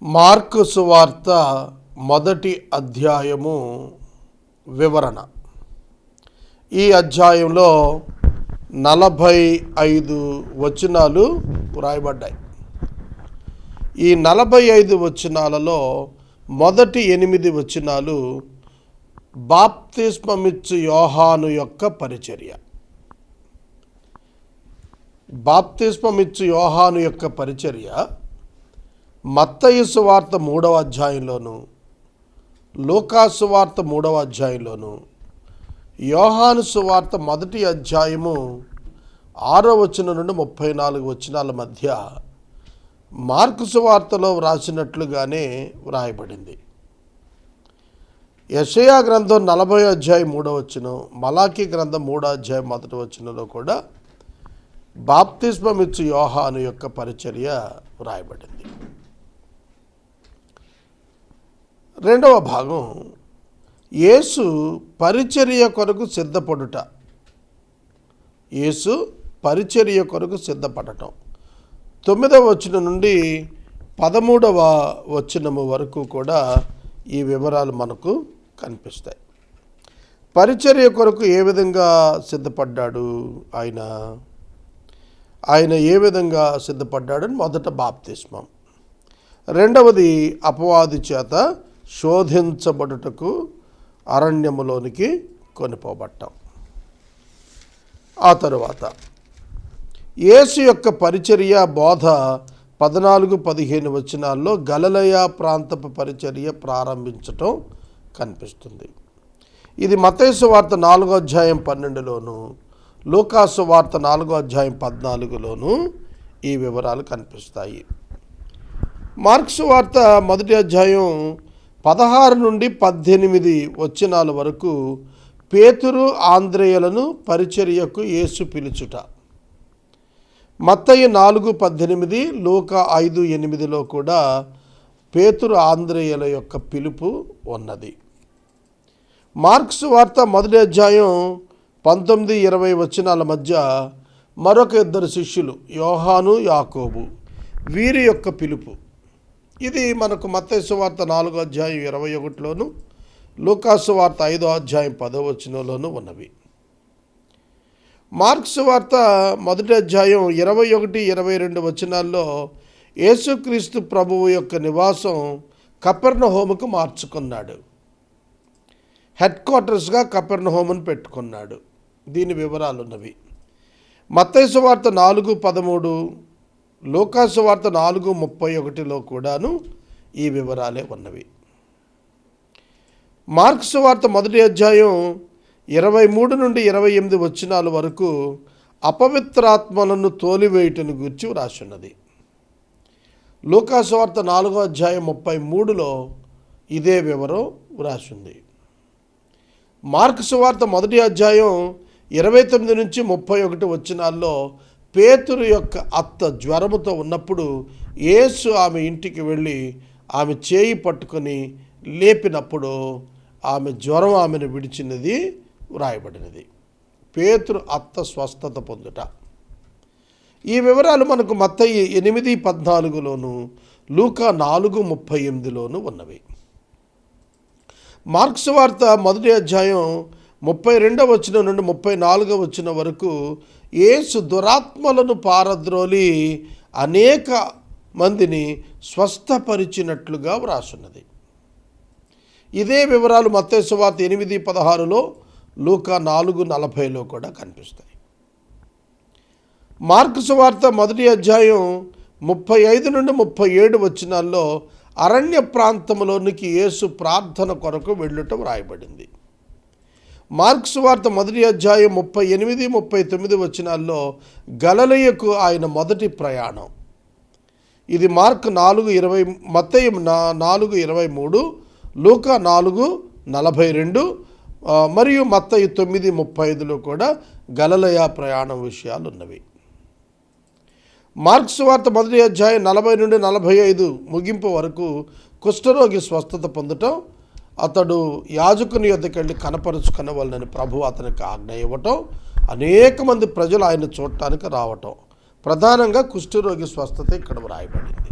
Mark సువార్త మొదటి అధ్యాయము వివరణ. ఈ అధ్యాయంలో 45 వచనాలు వ్రాయబడ్డాయి. ఈ 45 వచనాలలో మొదటి 8 వచనాలు బాప్తిస్మమిచ్చు యోహాను యొక్క పరిచర్య. బాప్తిస్మమిచ్చు యోహాను యొక్క పరిచర్య మత్తయి సువార్త 3వ అధ్యాయంలోను, లూకా సువార్త 3వ అధ్యాయంలోను, యోహాను సువార్త 1వ అధ్యాయము 6వ వచనం నుండి 34 వచనాల మధ్య మార్కు సువార్తలో వ్రాసినట్లుగానే వ్రాయబడింది. యెషయా గ్రంథం 40వ అధ్యాయం 3వ వచనం, మలాకీ గ్రంథం 3వ అధ్యాయం 1వ వచనంలో కూడా బాప్తిస్మమిచ్చు యోహాను యొక్క పరిచర్య వ్రాయబడింది. రెండవ భాగం యేసు పరిచర్య కొరకు సిద్ధపడుట. యేసు పరిచర్య కొరకు సిద్ధపడటం 9వ వచనం నుండి 13వ వచనము వరకు కూడా ఈ వివరాలు మనకు కనిపిస్తాయి. పరిచర్య కొరకు ఏ విధంగా సిద్ధపడ్డాడు ఆయన ఏ విధంగా సిద్ధపడ్డాడని మొదట బాప్తిస్మం, రెండవది అపవాది చేత శోధించబడుటకు అరణ్యములోనికి కొనిపోబట్టం. ఆ తరువాత యేసు యొక్క పరిచర్య బోధ 14-15 వచనాల్లో గలిలయ ప్రాంతపు పరిచర్య ప్రారంభించటం కనిపిస్తుంది. ఇది మత్తయి సువార్త 4వ అధ్యాయం 12లోను, లూకా సువార్త 4వ అధ్యాయం 14లోను ఈ వివరాలు కనిపిస్తాయి. మార్కు సువార్త 1వ అధ్యాయం 16 నుండి 18 వచనాల వరకు పేతురు ఆంద్రేయులను పరిచర్యకు యేసు పిలుచుట. మత్తయి 4:18, లూకా 5:8లో కూడా పేతురు ఆంద్రేయుల యొక్క పిలుపు ఉన్నది. మార్కు సువార్త 1వ అధ్యాయం 19-20 వచనాల మధ్య మరొక 2 శిష్యులు యోహాను, యాకోబు, వీరి యొక్క పిలుపు. ఇది మనకు మత్తయి సువార్త 4వ అధ్యాయం 21లోను, లూకా సువార్త 5వ అధ్యాయం 10వ వచనంలోనూ ఉన్నవి. మార్కు సువార్త 1వ అధ్యాయం 21-22 వచనాల్లో యేసుక్రీస్తు ప్రభువు యొక్క నివాసం కపెర్నహూముకు మార్చుకున్నాడు. హెడ్ క్వార్టర్స్గా కపెర్నహూమును పెట్టుకున్నాడు. దీని వివరాలు ఉన్నవి. మత్తయి సువార్త 4:13, లూకా సువార్త 4:31లో కూడాను ఈ వివరాలే ఉన్నవి. మార్కు సువార్త 1వ అధ్యాయం 23 నుండి 28 వచనాల వరకు అపవిత్రాత్మలను తోలివేయుటను గూర్చి వ్రాసున్నది. లూకా సువార్త 4వ అధ్యాయం 33లో ఇదే వివరం వ్రాసింది. మార్కు సువార్త 1వ అధ్యాయం 29 నుంచి 31 వచనాల్లో పేతురు యొక్క అత్త జ్వరముతో ఉన్నప్పుడు యేసు ఆమె ఇంటికి వెళ్ళి ఆమె చేయి పట్టుకొని లేపినప్పుడు ఆమె జ్వరం ఆమెను విడిచినది వ్రాయబడినది. పేతురు అత్త స్వస్థత పొందుట. ఈ వివరాలు మనకు మత్తయి 8:14లోను, లూకా 4:38లోను ఉన్నవి. మార్కు సువార్త 1వ అధ్యాయం 32వ వచనం నుండి 34వ వచనం వరకు యేసు దురాత్మలను పారద్రోలి అనేక మందిని స్వస్థపరిచినట్లుగా వ్రాసున్నది. ఇదే వివరాలు మత్తయి సువార్త 8:16లో, లూకా 4:40లో కూడా కనిపిస్తాయి. మార్కు సువార్త 1వ అధ్యాయం 35 నుండి 37 వచనాల్లో అరణ్య ప్రాంతంలోనికి యేసు ప్రార్థన కొరకు వెళ్ళుట వ్రాయబడింది. మార్కు సువార్త 1వ అధ్యాయం 38-39 వచనాల్లో గలిలయకు ఆయన మొదటి ప్రయాణం. ఇది మార్కు 4:20, మత్తయి 4:23, లూకా 4:42 మరియు మత్తయి 9:35లో కూడా గలిలయ ప్రయాణం విషయాలు ఉన్నవి. మార్కు సువార్త 1వ అధ్యాయం 40 నుండి 45 ముగింపు వరకు కుష్ఠరోగి స్వస్థత పొందటం, అతడు యాజకుని యొద్దకు వెళ్ళి కనపరుచుకొనవలనని ప్రభువు అతనికి ఆజ్ఞ ఇవ్వటం, అనేక మంది ప్రజలు ఆయన చూడటానికి రావటం, ప్రధానంగా కుష్ఠరోగి స్వస్థత ఇక్కడ వ్రాయబడింది.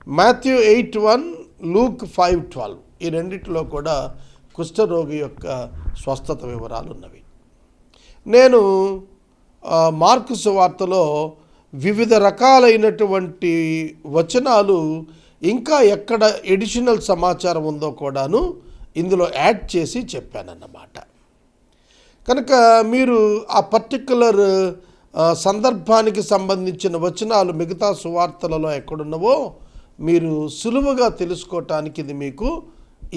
మాథ్యూ 8:1, లూక్ 5:12 ఈ రెండిట్లో కూడా కుష్ఠరోగి యొక్క స్వస్థత వివరాలు ఉన్నవి. నేను మార్కు సువార్తలో వివిధ రకాలైనటువంటి వచనాలు ఇంకా ఎక్కడ ఎడిషనల్ సమాచారం ఉందో కూడాను ఇందులో యాడ్ చేసి చెప్పానన్నమాట. కనుక మీరు ఆ పర్టిక్యులర్ సందర్భానికి సంబంధించిన వచనాలు మిగతా సువార్తలలో ఎక్కడున్నవో మీరు సులువుగా తెలుసుకోవటానికి ఇది మీకు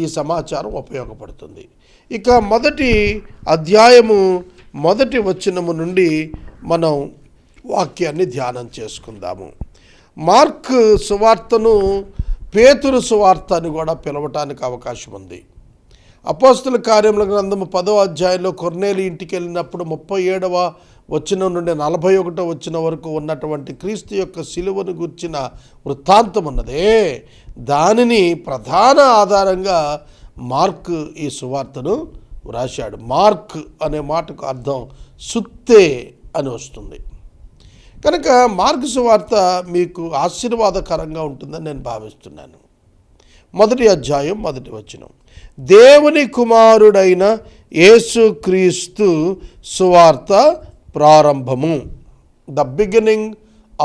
ఈ సమాచారం ఉపయోగపడుతుంది. ఇక మొదటి అధ్యాయము మొదటి వచనము నుండి మనం వాక్యాన్ని ధ్యానం చేసుకుందాము. మార్క్ సువార్తను పేతురు సువార్త అని కూడా పిలవటానికి అవకాశం ఉంది. అపోస్తల కార్యముల గ్రంథము 10వ అధ్యాయంలో కొర్నేలి ఇంటికి వెళ్ళినప్పుడు 37వ వచనం నుండి 41వ వచనం వరకు ఉన్నటువంటి క్రీస్తు యొక్క శిలువను గుర్చిన వృత్తాంతం ఉన్నదే, దానిని ప్రధాన ఆధారంగా మార్క్ ఈ సువార్తను వ్రాశాడు. మార్క్ అనే మాటకు అర్థం సుత్తే అని వస్తుంది. కనుక మార్కు సువార్త మీకు ఆశీర్వాదకరంగా ఉంటుందని నేను భావిస్తున్నాను. మొదటి అధ్యాయం మొదటి వచనం, దేవుని కుమారుడైన యేసుక్రీస్తు సువార్త ప్రారంభము. The beginning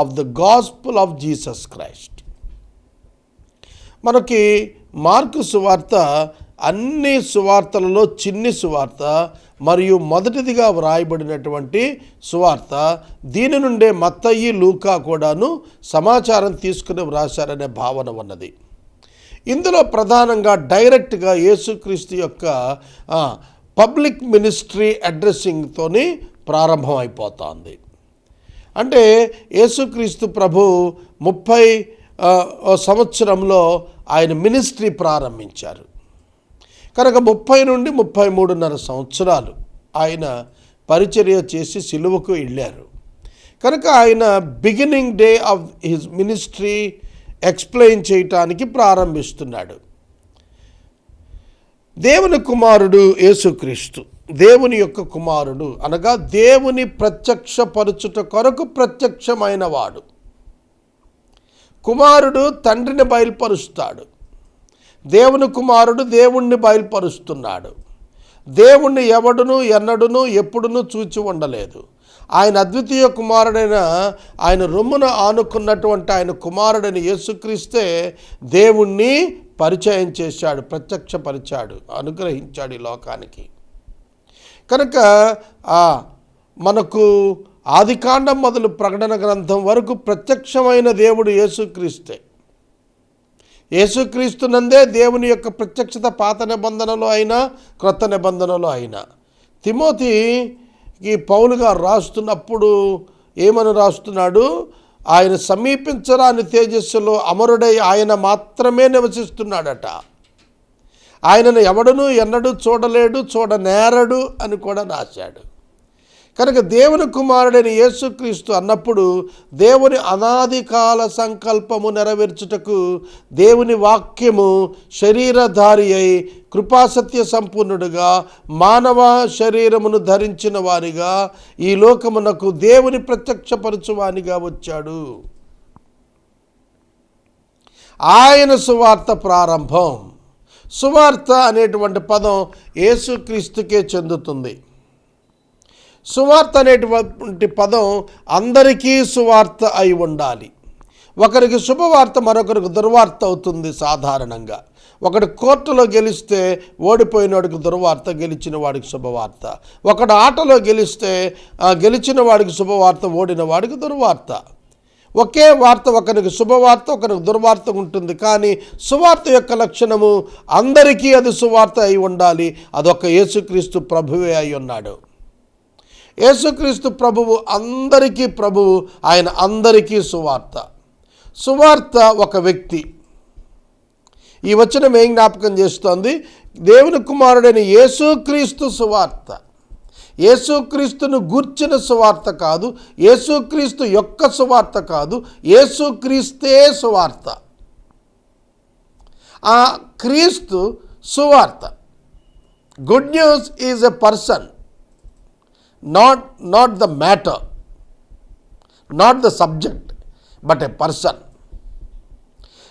of the gospel of Jesus Christ. మనకి మార్కు సువార్త అన్ని సువార్తలలో చిన్ని సువార్త మరియు మొదటిదిగా వ్రాయబడినటువంటి సువార్త. దీని నుండే మత్తయి, లూకా కూడాను సమాచారం తీసుకుని వ్రాశారనే భావన ఉన్నది. ఇందులో ప్రధానంగా డైరెక్ట్గా యేసుక్రీస్తు యొక్క పబ్లిక్ మినిస్ట్రీ అడ్రస్సింగ్తోని ప్రారంభం అయిపోతుంది. అంటే యేసుక్రీస్తు ప్రభు 30 సంవత్సరంలో ఆయన మినిస్ట్రీ ప్రారంభించారు. కనుక 30 నుండి 33.5 సంవత్సరాలు ఆయన పరిచర్య చేసి సిలువకు వెళ్ళారు. కనుక ఆయన beginning day of his ministry explain చేయటానికి ప్రారంభిస్తున్నాడు. దేవుని కుమారుడు యేసుక్రీస్తు, దేవుని యొక్క కుమారుడు అనగా దేవుని ప్రత్యక్షపరచుట కొరకు ప్రత్యక్షమైన వాడు. కుమారుడు తండ్రిని బయలుపరుస్తాడు, దేవుని కుమారుడు దేవుణ్ణి బయలుపరుస్తున్నాడు. దేవుణ్ణి ఎవడును ఎన్నడును ఎప్పుడునూ చూచి ఉండలేదు. ఆయన అద్వితీయ కుమారుడైన ఆయన రొమ్మున ఆనుకున్నటువంటి ఆయన కుమారుడైన యేసుక్రీస్తే దేవుణ్ణి పరిచయం చేశాడు, ప్రత్యక్షపరిచాడు, అనుగ్రహించాడు ఈ లోకానికి. కనుక మనకు ఆదికాండం మొదలు ప్రకటన గ్రంథం వరకు ప్రత్యక్షమైన దేవుడు యేసుక్రీస్తే. యేసుక్రీస్తునందే దేవుని యొక్క ప్రత్యక్షత పాత నిబంధనలో అయినా క్రొత్త నిబంధనలో అయినా. తిమోతికి పౌలు గారు రాస్తున్నప్పుడు ఏమని రాస్తున్నాడు? ఆయన సమీపించరాని తేజస్సులో అమరుడై ఆయన మాత్రమే నివసిస్తున్నాడట. ఆయనను ఎవడునూ ఎన్నడూ చూడలేడు, చూడనేరడు అని కూడా రాశాడు. కనుక దేవుని కుమారుడైన యేసుక్రీస్తు అన్నప్పుడు దేవుని అనాది కాల సంకల్పము నెరవేర్చుటకు దేవుని వాక్యము శరీరధారి అయి కృపాసత్య సంపూర్ణుడుగా మానవ శరీరమును ధరించిన వారిగా ఈ లోకమునకు దేవుని ప్రత్యక్షపరచువానిగా వచ్చాడు. ఆయన సువార్త ప్రారంభం. సువార్త అనేటువంటి పదం యేసుక్రీస్తుకే చెందుతుంది. సువార్త అనేటువంటి పదం అందరికీ సువార్త అయి ఉండాలి. ఒకరికి శుభవార్త మరొకరికి దుర్వార్త అవుతుంది. సాధారణంగా ఒకడు కోర్టులో గెలిస్తే ఓడిపోయినవాడికి దుర్వార్త, గెలిచిన వాడికి శుభవార్త. ఒకడు ఆటలో గెలిస్తే గెలిచిన వాడికి శుభవార్త, ఓడిన వాడికి దుర్వార్త. ఒకే వార్త ఒకరికి శుభవార్త, ఒకరికి దుర్వార్త ఉంటుంది. కానీ సువార్త యొక్క లక్షణము అందరికీ అది సువార్త అయి ఉండాలి. అదొక యేసుక్రీస్తు ప్రభువే అయి ఉన్నాడు. యేసుక్రీస్తు ప్రభువు అందరికీ ప్రభువు, ఆయన అందరికీ సువార్త. సువార్త ఒక వ్యక్తి. ఈ వచనం ఏం జ్ఞాపకం చేస్తోంది? దేవుని కుమారుడైన యేసుక్రీస్తు సువార్త. యేసుక్రీస్తును గూర్చిన సువార్త కాదు, యేసుక్రీస్తు యొక్క సువార్త కాదు, యేసుక్రీస్తే సువార్త. ఆ క్రీస్తు సువార్త. Good news is a person, not the matter, not the subject, but a person.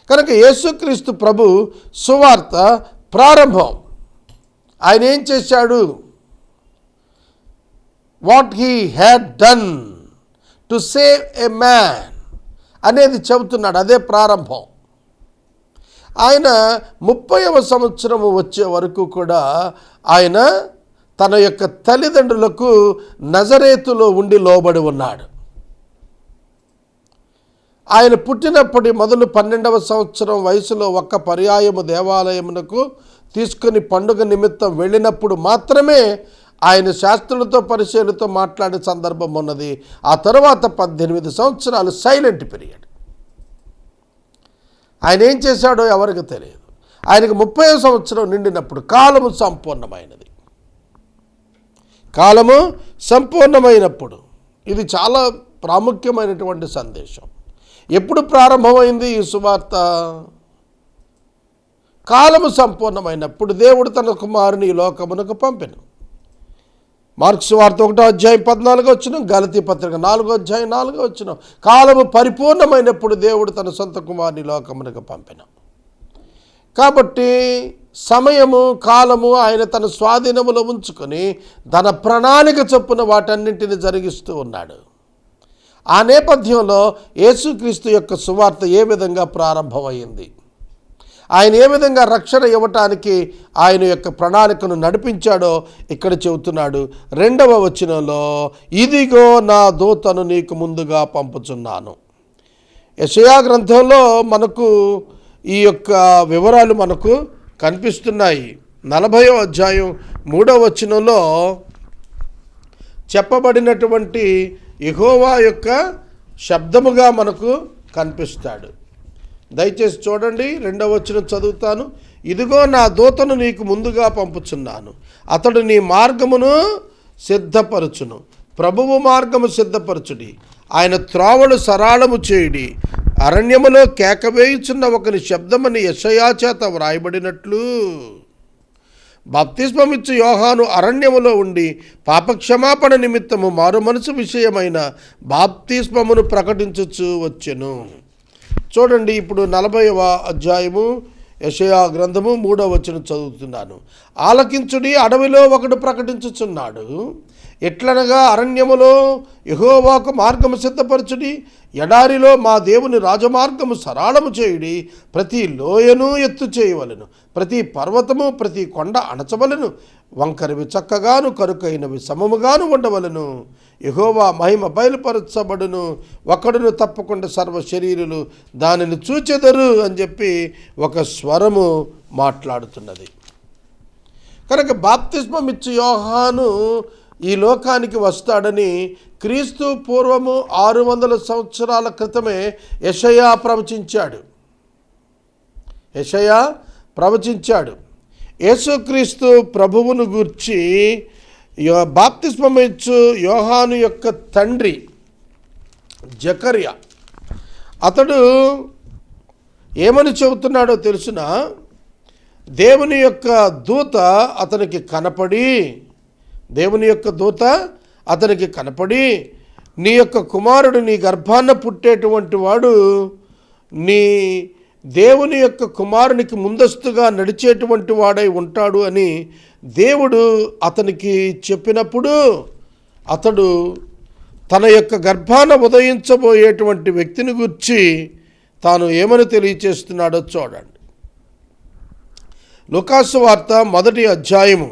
కనుక యేసుక్రీస్తు ప్రభు సువార్త ప్రారంభం. ఆయన ఏం చేశాడు? What he had done to save a man అనేది చెబుతున్నాడు. అదే ప్రారంభం. ఆయన 30వ సంవత్సరము వచ్చే వరకు కూడా ఆయన తన యొక్క తల్లిదండ్రులకు నజరేతులో ఉండి లోబడి ఉన్నాడు. ఆయన పుట్టినప్పటి మొదలు 12వ సంవత్సరం వయసులో ఒక్క పర్యాయము దేవాలయమునకు తీసుకుని పండుగ నిమిత్తం వెళ్ళినప్పుడు మాత్రమే ఆయన శాస్త్రులతో పరిచయులతో మాట్లాడే సందర్భం ఉన్నది. ఆ తర్వాత 18 సంవత్సరాలు సైలెంట్ పీరియడ్. ఆయన ఏం చేశాడో ఎవరికి తెలియదు. ఆయనకు 30వ సంవత్సరం నిండినప్పుడు కాలము సంపూర్ణమైనది. కాలము సంపూర్ణమైనప్పుడు ఇది చాలా ప్రాముఖ్యమైనటువంటి సందేశం. ఎప్పుడు ప్రారంభమైంది ఈ సువార్త? కాలము సంపూర్ణమైనప్పుడు దేవుడు తన కుమారుని ఈ లోకమునకు పంపెను. మార్క్స్ వార్త 1:14 గలతీ పత్రిక 4:4 కాలము పరిపూర్ణమైనప్పుడు దేవుడు తన సొంత కుమారుని లోకమునకు పంపెను. కాబట్టి సమయము కాలము ఆయన తన స్వాధీనములో ఉంచుకొని తన ప్రణాళిక చొప్పున వాటన్నింటిని జరిగిస్తూ ఉన్నాడు. ఆ నేపథ్యంలో యేసుక్రీస్తు యొక్క సువార్త ఏ విధంగా ప్రారంభమైంది, ఆయన ఏ విధంగా రక్షణ ఇవ్వటానికి ఆయన యొక్క ప్రణాళికను నడిపించాడో ఇక్కడ చెబుతున్నాడు. 2వ వచనంలో, ఇదిగో నా దూతను నీకు ముందుగా పంపుచున్నాను. యెషయా గ్రంథంలో మనకు ఈ యొక్క వివరాలు మనకు కనిపిస్తున్నాయి. 40వ అధ్యాయం 3వ వచనంలో చెప్పబడినటువంటి యెహోవా యొక్క శబ్దముగా మనకు కనిపిస్తాడు. దయచేసి చూడండి, 2వ వచనం చదువుతాను. ఇదిగో నా దూతను నీకు ముందుగా పంపుచున్నాను, అతడు నీ మార్గమును సిద్ధపరచును. ప్రభువు మార్గము సిద్ధపరచుడి, ఆయన త్రోవలు సరళము చేయుడి. అరణ్యములో కేకవేయుచున్న ఒకని శబ్దమని యెషయా చేత వ్రాయబడినట్లు బాప్తిస్మమిచ్చు యోహాను అరణ్యములో ఉండి పాపక్షమాపణ నిమిత్తము మారు మనసు విషయమైన బాప్తిస్మమును ప్రకటించుచు వచ్చెను. చూడండి, ఇప్పుడు 40వ అధ్యాయము యెషయా గ్రంథము 3వ వచనం చదువుతున్నాను. ఆలకించుడి, అడవిలో ఒకడు ప్రకటించుచున్నాడు. ఎట్లనగా అరణ్యములో యెహోవాకు మార్గము సిద్ధపరచుడి, ఎడారిలో మా దేవుని రాజమార్గము సరళము చేయుడి. ప్రతి లోయను ఎత్తు చేయవలెను, ప్రతి పర్వతము ప్రతి కొండ అణచవలెను. వంకరవి చక్కగాను కరుకైనవి సమముగాను ఉండవలెను. యెహోవా మహిమ బయలుపరచబడును, ఒకడును తప్పకుండా సర్వ శరీరులు దానిని చూచెదరు అని చెప్పి ఒక స్వరము మాట్లాడుతున్నది. కనుక బాప్తిస్మం ఇచ్చు యోహాను ఈ లోకానికి వస్తాడని క్రీస్తు పూర్వము 600 సంవత్సరాల క్రితమే యెషయా ప్రవచించాడు. యేసుక్రీస్తు ప్రభువును గూర్చి బాప్తిస్మం ఇచ్చు యోహాను యొక్క తండ్రి జకర్యా అతడు ఏమని చెబుతున్నాడో తెలుసునా? దేవుని యొక్క దూత అతనికి కనపడి నీ యొక్క కుమారుడు నీ గర్భాన పుట్టేటువంటి వాడు నీ దేవుని యొక్క కుమారునికి ముందస్తుగా నడిచేటువంటి వాడై ఉంటాడు అని దేవుడు అతనికి చెప్పినప్పుడు అతడు తన యొక్క గర్భాన ఉదయించబోయేటువంటి వ్యక్తిని గురించి తాను ఏమని తెలియచేస్తున్నాడో చూడండి. లూకాసు వార్త మొదటి అధ్యాయము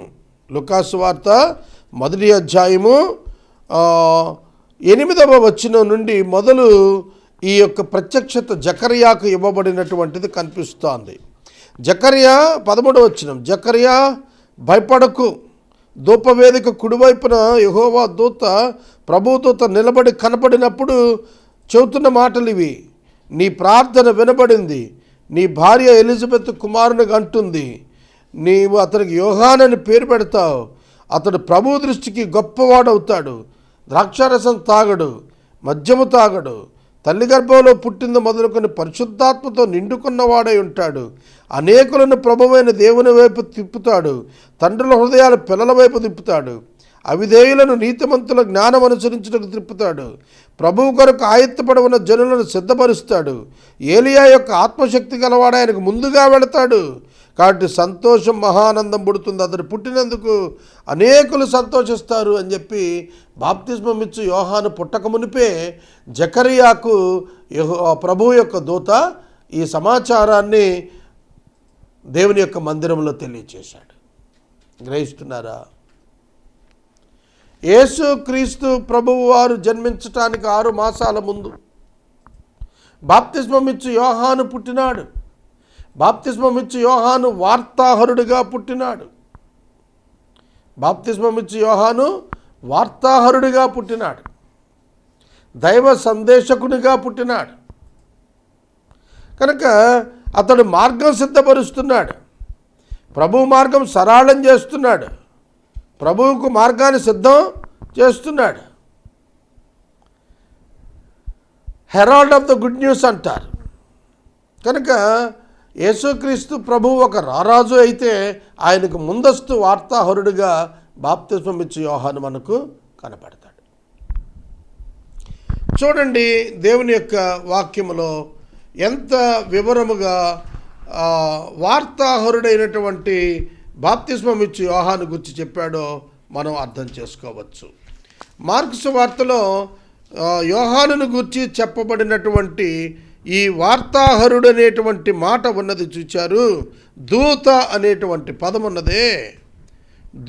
8వ వచనం నుండి మొదలు ఈ యొక్క ప్రత్యక్షత జకర్యాకు ఇవ్వబడినటువంటిది కనిపిస్తోంది. జకర్యా 13వ వచనం, జకర్యా భయపడకు, ధూపవేదిక కుడివైపున యెహోవా దూత ప్రభుదూత నిలబడి కనపడినప్పుడు చెబుతున్న మాటలు ఇవి. నీ ప్రార్థన వినబడింది, నీ భార్య ఎలిజబెత్ కుమారుని అంటుంది, నీవు అతనికి యోహానని పేరు పెడతావు. అతడు ప్రభు దృష్టికి గొప్పవాడవుతాడు. ద్రాక్షారసం తాగడు, మద్యము తాగడు, తల్లి గర్భంలో పుట్టింది మొదలుకొని పరిశుద్ధాత్మతో నిండుకున్నవాడై ఉంటాడు. అనేకులను ప్రభువైన దేవుని వైపు తిప్పుతాడు, తండ్రుల హృదయాలు పిల్లల వైపు తిప్పుతాడు. అవిధేయులను నీతిమంతుల జ్ఞానం అనుసరించుటకు త్రిప్పుతాడు. ప్రభువు కొరకు ఆయత్తపడి ఉన్న జనులను సిద్ధపరుస్తాడు. ఏలియా యొక్క ఆత్మశక్తి గలవాడు, ఆయనకు ముందుగా వెళతాడు. కాబట్టి సంతోషం, మహానందం పుడుతుంది. అతడు పుట్టినందుకు అనేకులు సంతోషిస్తారు అని చెప్పి బాప్తిస్మం ఇచ్చు యోహాను పుట్టక మునిపే జకరియాకు ప్రభువు యొక్క దూత ఈ సమాచారాన్ని దేవుని యొక్క మందిరంలో తెలియచేశాడు. గ్రహిస్తున్నారా? యేసు క్రీస్తు ప్రభువు వారు జన్మించటానికి 6 మాసాల ముందు బాప్తిస్మం ఇచ్చు యోహాను పుట్టినాడు. బాప్తిస్మం ఇచ్చు యోహాను వార్తాహరుడిగా పుట్టినాడు. బాప్తిస్మం ఇచ్చు యోహాను వార్తాహరుడిగా పుట్టినాడు. దైవ సందేశకునిగా పుట్టినాడు. కనుక అతడు మార్గం సిద్ధపరుస్తున్నాడు. ప్రభు మార్గం సరళం చేస్తున్నాడు. ప్రభువుకు మార్గాన్ని సిద్ధం చేస్తున్నాడు. Herald of the good news అంటారు. కనుక యేసుక్రీస్తు ప్రభువు ఒక రారాజు అయితే ఆయనకు ముందస్తు వార్తాహరుడిగా బాప్తిస్మం ఇచ్చు యోహాను మనకు కనపడతాడు. చూడండి, దేవుని యొక్క వాక్యములో ఎంత వివరముగా వార్తాహరుడైనటువంటి బాప్తిస్మం ఇచ్చు యోహాను గురించి చెప్పాడో మనం అర్థం చేసుకోవచ్చు. మార్కు సువార్తలో యోహానును గురించి చెప్పబడినటువంటి ఈ వార్తాహరుడు అనేటువంటి మాట ఉన్నది చూచారు. దూత అనేటువంటి పదం ఉన్నదే.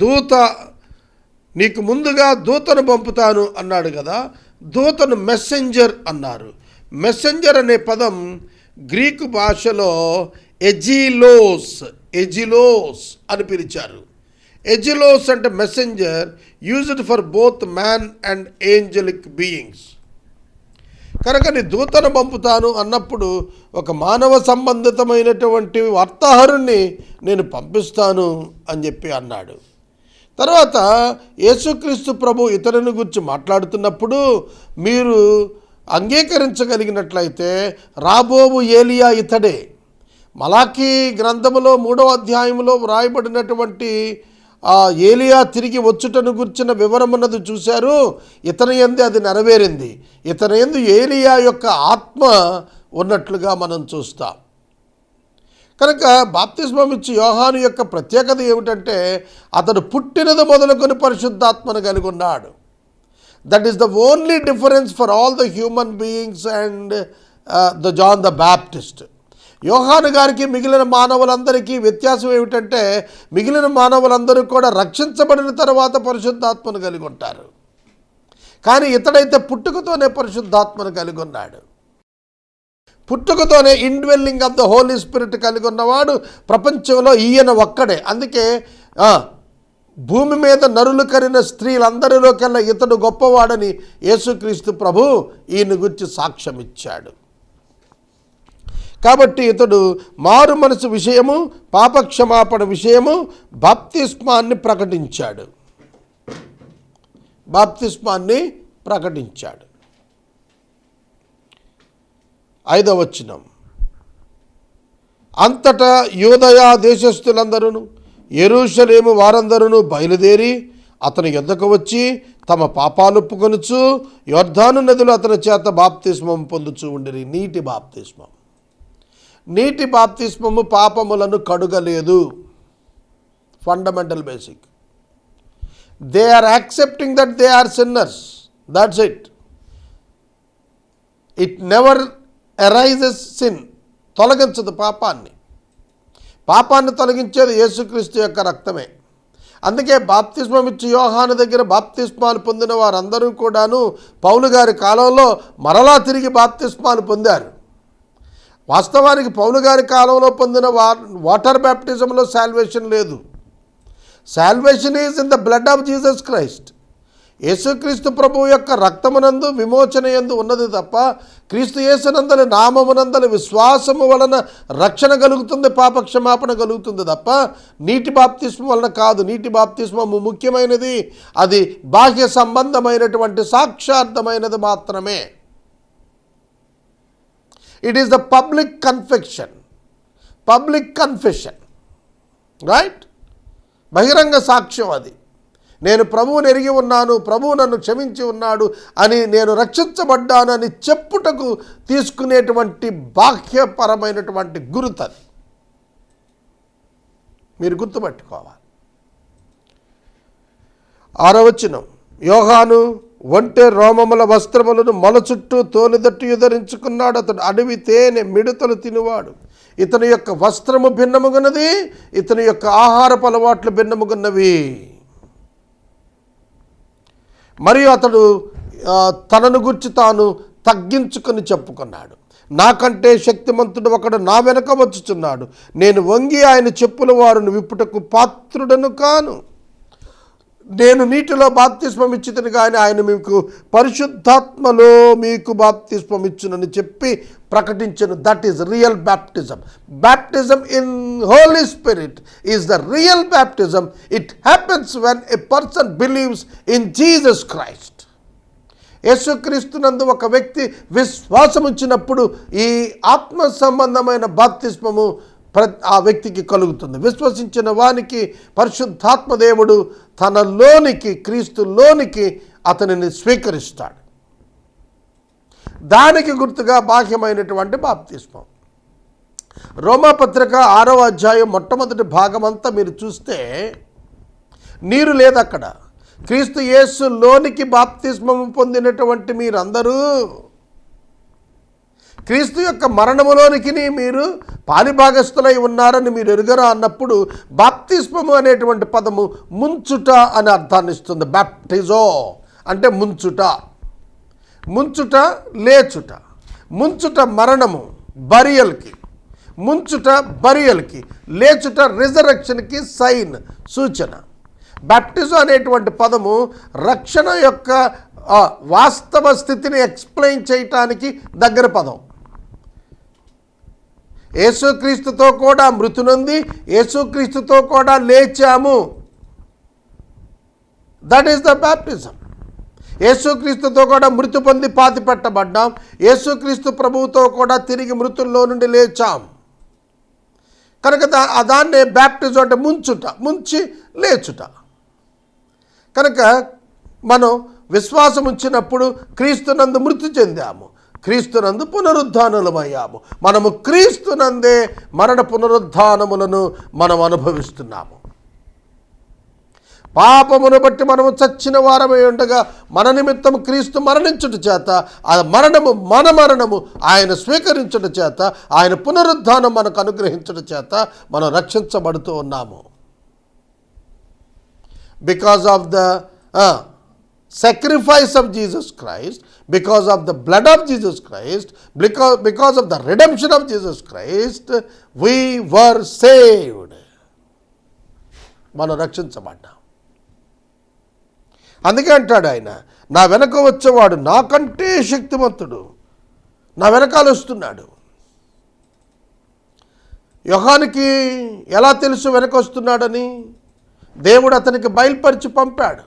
దూత, నీకు ముందుగా దూతను పంపుతాను అన్నాడు కదా. దూతను మెసెంజర్ అన్నారు. మెసెంజర్ అనే పదం గ్రీకు భాషలో ఎజిలోస్ అని పిలిచారు. ఎజిలోస్ అంటే messenger, used for both man and angelic beings. కనుక నీ దూతను పంపుతాను అన్నప్పుడు ఒక మానవ సంబంధితమైనటువంటి వార్తాహరుణ్ణి నేను పంపిస్తాను అని చెప్పి అన్నాడు. తర్వాత యేసుక్రీస్తు ప్రభు ఇతరుని గురించి మాట్లాడుతున్నప్పుడు మీరు అంగీకరించగలిగినట్లయితే రాబోవు ఏలియా ఇతడే. మలాకీ గ్రంథములో 3వ అధ్యాయంలో వ్రాయబడినటువంటి ఏలియా తిరిగి వచ్చుటను గుర్చిన వివరమున్నది చూశారు. ఇతని యందు అది నెరవేరింది. ఇతని యందు ఏలియా యొక్క ఆత్మ ఉన్నట్లుగా మనం చూస్తాం. కనుక బాప్తిస్మం ఇచ్చు యోహాను యొక్క ప్రత్యేకత ఏమిటంటే అతడు పుట్టినది మొదలుకొని పరిశుద్ధాత్మను కలిగి ఉన్నాడు. That is the only difference for all the human beings and the John the Baptist. యోహాను గారికి మిగిలిన మానవులందరికీ వ్యత్యాసం ఏమిటంటే మిగిలిన మానవులందరూ కూడా రక్షించబడిన తర్వాత పరిశుద్ధాత్మను కలిగి ఉంటారు. కానీ ఇతడైతే పుట్టుకతోనే పరిశుద్ధాత్మను కలిగి ఉన్నాడు. పుట్టుకతోనే ఇండ్వెల్లింగ్ ఆఫ్ ద హోలీ స్పిరిట్ కలిగి ఉన్నవాడు ప్రపంచంలో ఈయన ఒక్కడే. అందుకే భూమి మీద నరులు కరిన స్త్రీలందరిలోకెల్లా ఇతడు గొప్పవాడని యేసుక్రీస్తు ప్రభు ఈయన గురించి సాక్ష్యం ఇచ్చాడు. కాబట్టి ఇతడు మారు మనసు విషయము, పాపక్షమాపణ విషయము బాప్తిస్మాన్ని ప్రకటించాడు. బాప్తిస్మాన్ని ప్రకటించాడు. 5వ వచనం, అంతటా యూదయా దేశస్థులందరూ యెరూషలేము వారందరూ బయలుదేరి అతని యొద్దకు వచ్చి తమ పాపాలొప్పుకొనుచు యొర్దాను నదిలో అతని చేత బాప్తిస్మం పొందుచూ ఉండిరి. నీటి బాప్తిస్మము పాపములను కడుగలేదు. Fundamental basic. They are accepting that they are sinners. That's it. It never arises sin. తొలగించదు పాపాన్ని. పాపాన్ని తొలగించేది యేసుక్రీస్తు యొక్క రక్తమే. అందుకే బాప్తిస్మం ఇచ్చి యోహాను దగ్గర బాప్తిస్మాలు పొందిన వారందరూ కూడాను పౌలు గారి కాలంలో మరలా తిరిగి బాప్తిస్మాలు పొందారు. వాస్తవానికి పౌలు గారి కాలంలో పొందిన వాటర్ బ్యాప్టిజంలో సాల్వేషన్ లేదు. Salvation is in the blood of Jesus Christ. యేసుక్రీస్తు ప్రభువు యొక్క రక్తమునందు విమోచన యందు ఉన్నది తప్ప క్రీస్తు యేసునందలి నామమునందలి విశ్వాసము వలన రక్షణ కలుగుతుంది, పాపక్షమాపణ కలుగుతుంది తప్ప నీటి బాప్తిస్మం వలన కాదు. నీటి బాప్తిస్మము ముఖ్యమైనది. అది బాహ్య సంబంధమైనటువంటి సాక్షార్థమైనది మాత్రమే. It is the public confession, right? బహిరంగ సాక్ష్యం అది. నేను ప్రభువుని ఎరిగి ఉన్నాను, ప్రభువు నన్ను క్షమించి ఉన్నాడు అని, నేను రక్షించబడ్డానని చెప్పుటకు తీసుకునేటువంటి బాహ్యపరమైనటువంటి గురుతది. మీరు గుర్తుపట్టుకోవాలి. 6వ వచనం, యోహాను ఒంటె రోమముల వస్త్రములను మొల చుట్టూ తోలుదట్టు ధరించుకున్నాడు. అతడు అడవి తేనె మిడతలు తినువాడు. ఇతని యొక్క వస్త్రము భిన్నముగున్నది, ఇతని యొక్క ఆహారపు అలవాట్లు భిన్నముగున్నవి. మరియు అతడు తనను గురించి తాను తగ్గించుకొని చెప్పుకున్నాడు. నాకంటే శక్తిమంతుడు ఒకడు నా వెనక వచ్చుచున్నాడు, నేను వంగి ఆయన చెప్పుల వారిని విప్పుటకు పాత్రుడను కాను. నేను నీటిలో బాప్తిస్మం ఇచ్చితిని కానీ ఆయన మీకు పరిశుద్ధాత్మలో మీకు బాప్తిస్మం ఇచ్చునని చెప్పి ప్రకటించను. That is real baptism. Baptism in holy spirit is the real baptism. It happens when a person believes in Jesus Christ. యేసుక్రీస్తునందు ఒక వ్యక్తి విశ్వాసం ఉంచినప్పుడు ఈ ఆత్మ సంబంధమైన బాప్తిస్మము ఆ వ్యక్తికి కలుగుతుంది. విశ్వసించిన వానికి పరిశుద్ధాత్మ దేవుడు తనలోనికి, క్రీస్తులోనికి అతనిని స్వీకరిస్తాడు. దానికి గుర్తుగా బాహ్యమైనటువంటి బాప్తిస్మం. రోమాపత్రిక 6వ అధ్యాయం మొట్టమొదటి భాగమంతా మీరు చూస్తే నీరు లేదు అక్కడ. క్రీస్తు యేసులోనికి బాప్తిస్మం పొందినటువంటి మీరందరూ క్రీస్తు యొక్క మరణములోనికి మీరు పాలిభాగస్థులై ఉన్నారని మీరు ఎరుగరా అన్నప్పుడు బాప్తిస్మము అనేటువంటి పదము ముంచుట అని అర్థాన్ని ఇస్తుంది. బ్యాప్టిజో అంటే ముంచుట, ముంచుట లేచుట, ముంచుట మరణము బరియల్కి, ముంచుట బరియల్కి, లేచుట రిజరెక్షన్కి సైన్, సూచన. బ్యాప్టిజం అనేటువంటి పదము రక్షణ యొక్క వాస్తవ స్థితిని ఎక్స్ప్లెయిన్ చేయటానికి దగ్గర పదం. యేసుక్రీస్తుతో కూడా మృతునుంది, యేసుక్రీస్తుతో కూడా లేచాము. That is the baptism. యేసుక్రీస్తుతో కూడా మృతి పొంది పాతి పెట్టబడ్డాం. యేసుక్రీస్తు ప్రభువుతో కూడా తిరిగి మృతుల్లో నుండి లేచాం. కనుక దాన్నే బ్యాప్టిజం అంటే ముంచుట, ముంచి లేచుట. కనుక మనం విశ్వాసం ఉంచినప్పుడు క్రీస్తునందు మృతి చెందాము, క్రీస్తునందు పునరుద్ధానులమయ్యాము. మనము క్రీస్తునందే మరణ పునరుద్ధానములను మనం అనుభవిస్తున్నాము. పాపమును బట్టి మనము చచ్చిన వారమై ఉండగా మన నిమిత్తం క్రీస్తు మరణించుట చేత, ఆ మరణము మన మరణము ఆయన స్వీకరించుట చేత, ఆయన పునరుద్ధానం మనకు అనుగ్రహించుట చేత మనం రక్షించబడుతూ ఉన్నాము. Because of the sacrifice of Jesus Christ, because of the blood of Jesus Christ, because of the redemption of Jesus Christ, we were saved. మనం రక్షించబడ్డాం. అందుకే అంటాడు ఆయన, నా వెనక వచ్చేవాడు నాకంటే శక్తిమంతుడు, నా వెనకాల వస్తున్నాడు. యోహానుకి ఎలా తెలుసు వెనక వస్తున్నాడని? దేవుడు అతనికి బయలుపరిచి పంపాడు.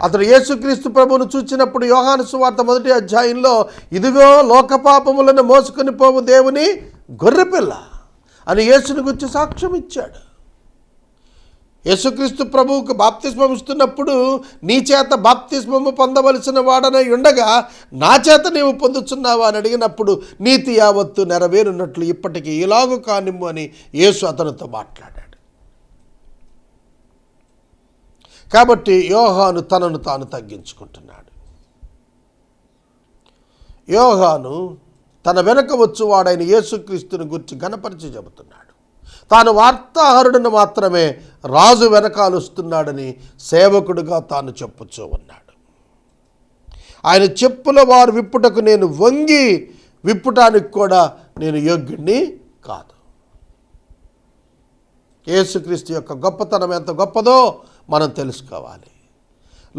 అతడు యేసుక్రీస్తు ప్రభువును చూచినప్పుడు యోహాను సువార్త 1వ అధ్యాయంలో, ఇదిగో లోకపాపములను మోసుకొని పోవు దేవుని గొర్రెపిల్ల అని యేసుని గురించి సాక్ష్యం ఇచ్చాడు. యేసుక్రీస్తు ప్రభువుకు బాప్తిస్మం ఇస్తున్నప్పుడు, నీ చేత బాప్తిస్మము పొందవలసిన వాడనై ఉండగా నా చేత నీవు పొందుచున్నావా అని అడిగినప్పుడు, నీతి యావత్తు నెరవేరున్నట్లు ఇప్పటికీ ఇలాగూ కానిమ్ము అని యేసు అతనితో మాట్లాడాడు. కాబట్టి యోహాను తనను తాను తగ్గించుకుంటున్నాడు. యోహాను తన వెనక వచ్చువాడైన యేసుక్రీస్తుని గురించి ఘనపరిచి చెబుతున్నాడు. తాను వార్తాహరుడిని మాత్రమే, రాజు వెనకాలుస్తున్నాడని సేవకుడుగా తాను చెప్పుచూ ఉన్నాడు. ఆయన చెప్పుల వారు విప్పుటకు నేను వంగి విప్పుటానికి కూడా నేను యోగ్యుడిని కాదు. యేసుక్రీస్తు యొక్క గొప్పతనం ఎంత గొప్పదో మనం తెలుసుకోవాలి.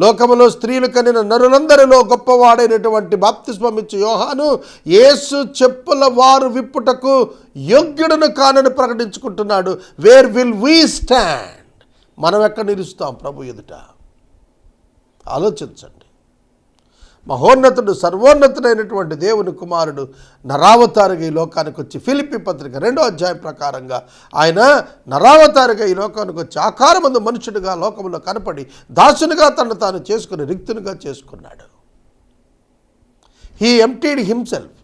లోకములో స్త్రీలు కనిన నరులందరిలో గొప్పవాడైనటువంటి బాప్తిస్మం ఇచ్చే యోహాను యేసు చెప్పుల వారు విప్పుటకు యోగ్యుడును కానని ప్రకటించుకుంటున్నాడు. Where will we stand? మనం ఎక్కడ నిలుస్తాం ప్రభు ఎదుట? ఆలోచించండి. మహోన్నతుడు, సర్వోన్నతుడైనటువంటి దేవుని కుమారుడు నరావతారుగా ఈ లోకానికి వచ్చి, ఫిలిప్పీ పత్రిక 2వ అధ్యాయం ప్రకారంగా ఆయన నరావతారుగా ఈ లోకానికి వచ్చి ఆకారమందు మనుషుడిగా లోకంలో కనపడి దాసునిగా తను తాను చేసుకుని రిక్తునిగా చేసుకున్నాడు. He emptied himself.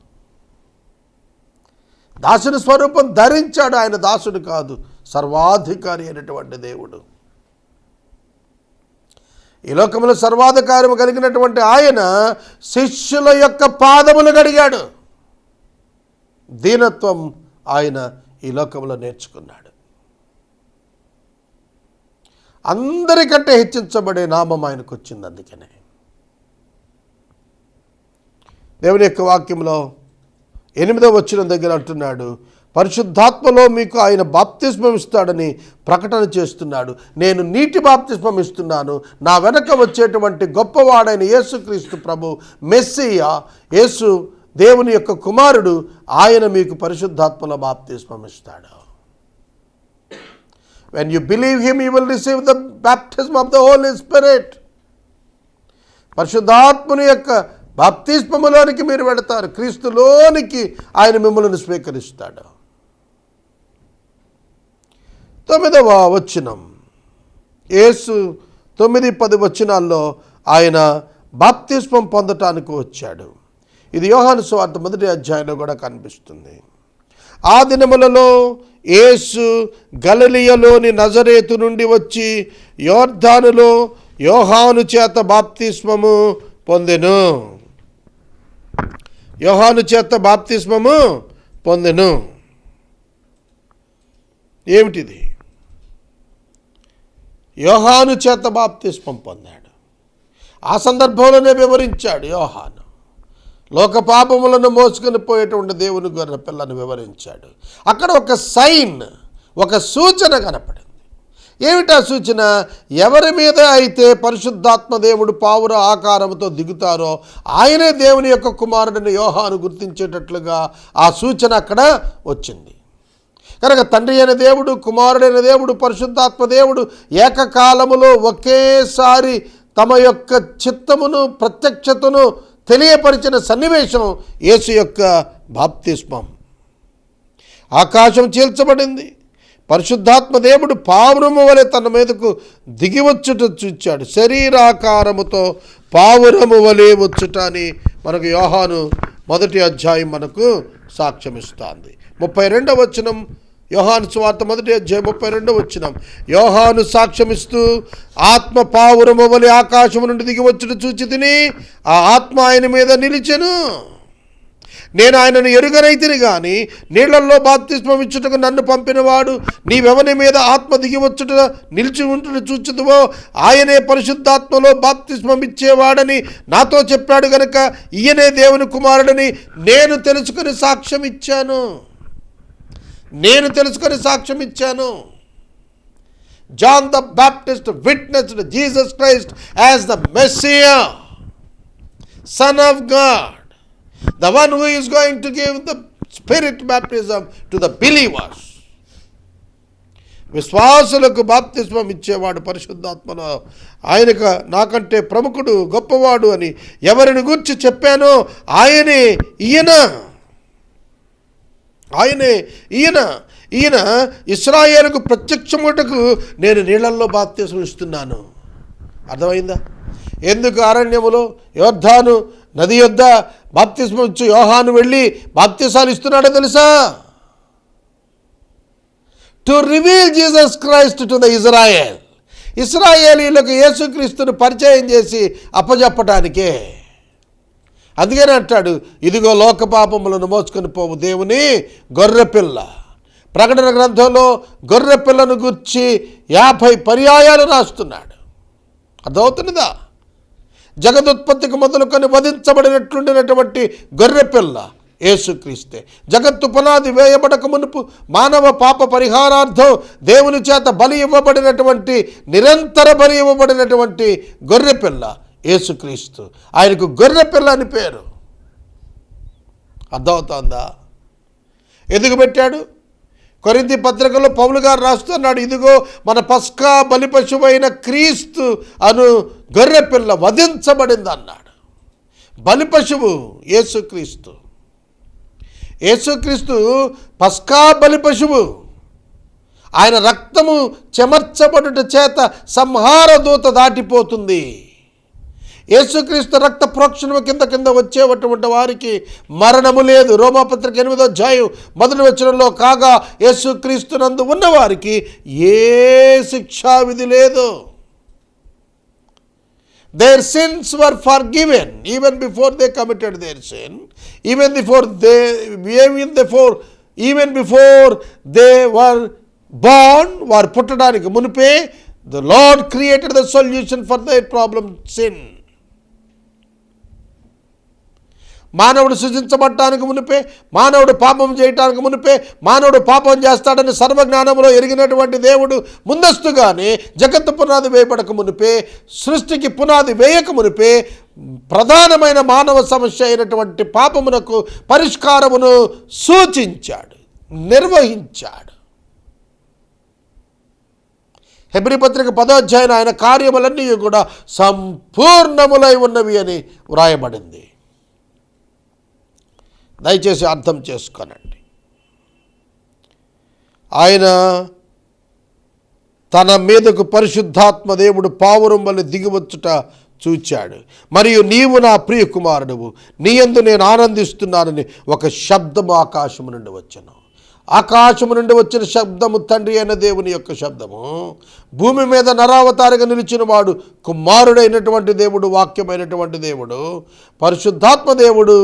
దాసుని స్వరూపం ధరించాడు. ఆయన దాసుడు కాదు, సర్వాధికారి అయినటువంటి దేవుడు. ఈ లోకంలో సర్వాధికారము కలిగినటువంటి ఆయన శిష్యుల యొక్క పాదములు కడిగాడు. దీనత్వం ఆయన ఈ లోకంలో నేర్చుకున్నాడు. అందరికంటే హెచ్చించబడే నామం ఆయనకు వచ్చింది. అందుకనే దేవుని యొక్క వాక్యంలో 8వ వచనం దగ్గర అంటున్నాడు, పరిశుద్ధాత్మలో మీకు ఆయన బాప్తిస్మం ఇస్తాడని ప్రకటన చేస్తున్నాడు. నేను నీటి బాప్తిస్మం ఇస్తున్నాను, నా వెనక వచ్చేటువంటి గొప్పవాడైన యేసుక్రీస్తు ప్రభు, మెస్సియా, యేసు దేవుని యొక్క కుమారుడు, ఆయన మీకు పరిశుద్ధాత్మలో బాప్తిస్మం ఇస్తాడు. When you believe him, you will receive the baptism of the Holy Spirit. పరిశుద్ధాత్మని యొక్క బాప్తిస్మములోనికి మీరు వెళతారు. క్రీస్తులోనికి ఆయన మిమ్మల్ని స్వీకరిస్తాడు. 9వ వచనం, యేసు 9-10 వచనాల్లో ఆయన బాప్తిస్మం పొందటానికి వచ్చాడు. ఇది యోహాను సువార్త 1వ అధ్యాయంలో కూడా కనిపిస్తుంది. ఆ దినములలో యేసు గలిలయలోని నజరేతు నుండి వచ్చి యోర్దానులో యోహాను చేత బాప్తిస్మము పొందెను. యోహాను చేత బాప్తిస్మము పొందెను. ఏమిటిది? యోహాను చేత బాప్తిస్మం పొందాడు. ఆ సందర్భంలోనే వివరించాడు యోహాను. లోక పాపములను మోసుకొని పోయేటువంటి దేవుని గొర్రె పిల్లను వివరించాడు. అక్కడ ఒక సైన్, ఒక సూచన కనపడింది. ఏమిటా సూచన? ఎవరి మీద అయితే పరిశుద్ధాత్మ దేవుడు పావుర ఆకారంతో దిగుతారో ఆయనే దేవుని యొక్క కుమారుడిని యోహాను గుర్తించేటట్లుగా ఆ సూచన అక్కడ వచ్చింది. కనుక తండ్రి అయిన దేవుడు, కుమారుడైన దేవుడు, పరిశుద్ధాత్మ దేవుడు ఏకకాలములో ఒకేసారి తమ యొక్క చిత్తమును, ప్రత్యక్షతను తెలియపరిచిన సన్నివేశం యేసు యొక్క బాప్తిస్మం. ఆకాశం చీల్చబడింది. పరిశుద్ధాత్మ దేవుడు పావురము వలె తన మీదకు దిగివచ్చుట చూచాడు. శరీరాకారముతో పావురము వలె వచ్చుట అని మనకు యోహాను 1వ అధ్యాయం మనకు సాక్ష్యమిస్తోంది. 32వ వచనం, యోహాను సువార్త 1వ అధ్యాయం 32వ వచనం, యోహాను సాక్ష్యమిస్తూ ఆత్మ పావురము వలె ఆకాశము నుండి దిగి వచ్చుట చూచి తిని ఆ ఆత్మ ఆయన మీద నిలిచెను. నేను ఆయనను ఎరుగనైతిని గాని నీళ్లలో బాప్తిస్మం ఇచ్చుటకు నన్ను పంపినవాడు నీవెవని మీద ఆత్మ దిగి వచ్చుట నిలిచి ఉంటుట చూచుదువో ఆయనే పరిశుద్ధాత్మలో బాప్తిస్మం ఇచ్చేవాడని నాతో చెప్పాడు గనుక ఈయనే దేవుని కుమారుడని నేను తెలుసుకుని సాక్ష్యం ఇచ్చాను. John the Baptist witnessed Jesus Christ as the Messiah, Son of God, the one who is going to give the Spirit baptism to the believers. విశ్వాసులకు బాప్తిస్మం ఇచ్చేవాడు పరిశుద్ధాత్మలో. ఆయనకు నాకంటే ప్రముఖుడు, గొప్పవాడు అని ఎవరిని గురించి చెప్పానో ఆయనే ఈయన ఇశ్రాయేలుకు ప్రత్యక్షముటకు నేను నీళ్లలో బాప్తిస్మం ఇస్తున్నాను. అర్థమైందా? ఎందుకు అరణ్యములో యోర్దాను నది యొద్ద బాప్తిస్మం ఇచ్చి యోహాను వెళ్ళి బాప్తిసాలు ఇస్తున్నాడో తెలుసా? To reveal Jesus Christ to the ఇజ్రాయేలీలకు యేసుక్రీస్తును పరిచయం చేసి అప్పజెప్పటానికే. అందుకని అంటాడు, ఇదిగో లోక పాపములను మోసుకొని పోవు దేవుని గొర్రెపిల్ల. ప్రకటన గ్రంథంలో గొర్రెపిల్లను గుర్చి 50 పర్యాయాలు రాస్తున్నాడు. అర్థమవుతున్నదా? జగదుత్పత్తికి మొదలుకొని వధించబడినట్లుండినటువంటి గొర్రెపిల్ల యేసుక్రీస్తే. జగత్తు పునాది వేయబడక మునుపు మానవ పాప పరిహారార్థం దేవుని చేత బలి ఇవ్వబడినటువంటి, నిరంతర బలి ఇవ్వబడినటువంటి గొర్రెపిల్ల యేసుక్రీస్తు. ఆయనకు గొర్రెపిల్ల అని పేరు. అర్థమవుతోందా? ఎందుకు పెట్టాడు? కొరింథీ పత్రికలో పౌలు గారు రాస్తున్నాడు, ఇదిగో మన పస్కా బలి పశువైన క్రీస్తు అను గొర్రెపిల్ల వధించబడింది అన్నాడు. బలి పశువు యేసుక్రీస్తు. యేసుక్రీస్తు పస్కా బలి పశువు. ఆయన రక్తము చెమర్చబడుట చేత సంహార దూత దాటిపోతుంది. యేసుక్రీస్తు రక్త ప్రోక్షణము కింద వచ్చేటువంటి వారికి మరణము లేదు. రోమాపత్రిక 8వ అధ్యాయం 1వ వచనంలో కాగా యేసుక్రీస్తునందు ఉన్నవారికి ఏ శిక్షా విధి లేదు. Their sins were forgiven even before they committed their sin, even before they were born, వారు పుట్టడానికి మునిపే the Lord created the solution for their problem, sin. మానవుడు సృజించబడటానికి మునిపే, మానవుడు పాపం చేయటానికి మునిపే, మానవుడు పాపం చేస్తాడని సర్వజ్ఞానంలో ఎరిగినటువంటి దేవుడు ముందస్తుగానే జగత్తు పునాది వేయబడక మునిపే, సృష్టికి పునాది వేయక మునిపే ప్రధానమైన మానవ సమస్య అయినటువంటి పాపమునకు పరిష్కారమును సూచించాడు, నిర్వహించాడు. హెబ్రీ పత్రిక 10వ అధ్యాయం ఆయన కార్యములన్నీ కూడా సంపూర్ణములై ఉన్నవి అని వ్రాయబడింది. దయచేసి అర్థం చేసుకోనండి. ఆయన తన మీదకు పరిశుద్ధాత్మ దేవుడు పావురం వలె దిగివచ్చుట చూచాడు. మరియు నీవు నా ప్రియ కుమారుడువు, నీ యందు నేను ఆనందిస్తున్నానని ఒక శబ్దము ఆకాశము నుండి వచ్చెను. ఆకాశము నుండి వచ్చిన శబ్దము తండ్రి అయిన దేవుని యొక్క శబ్దము. భూమి మీద నరావతారిగా నిలిచిన వాడు కుమారుడైనటువంటి దేవుడు, వాక్యమైనటువంటి దేవుడు, పరిశుద్ధాత్మ దేవుడు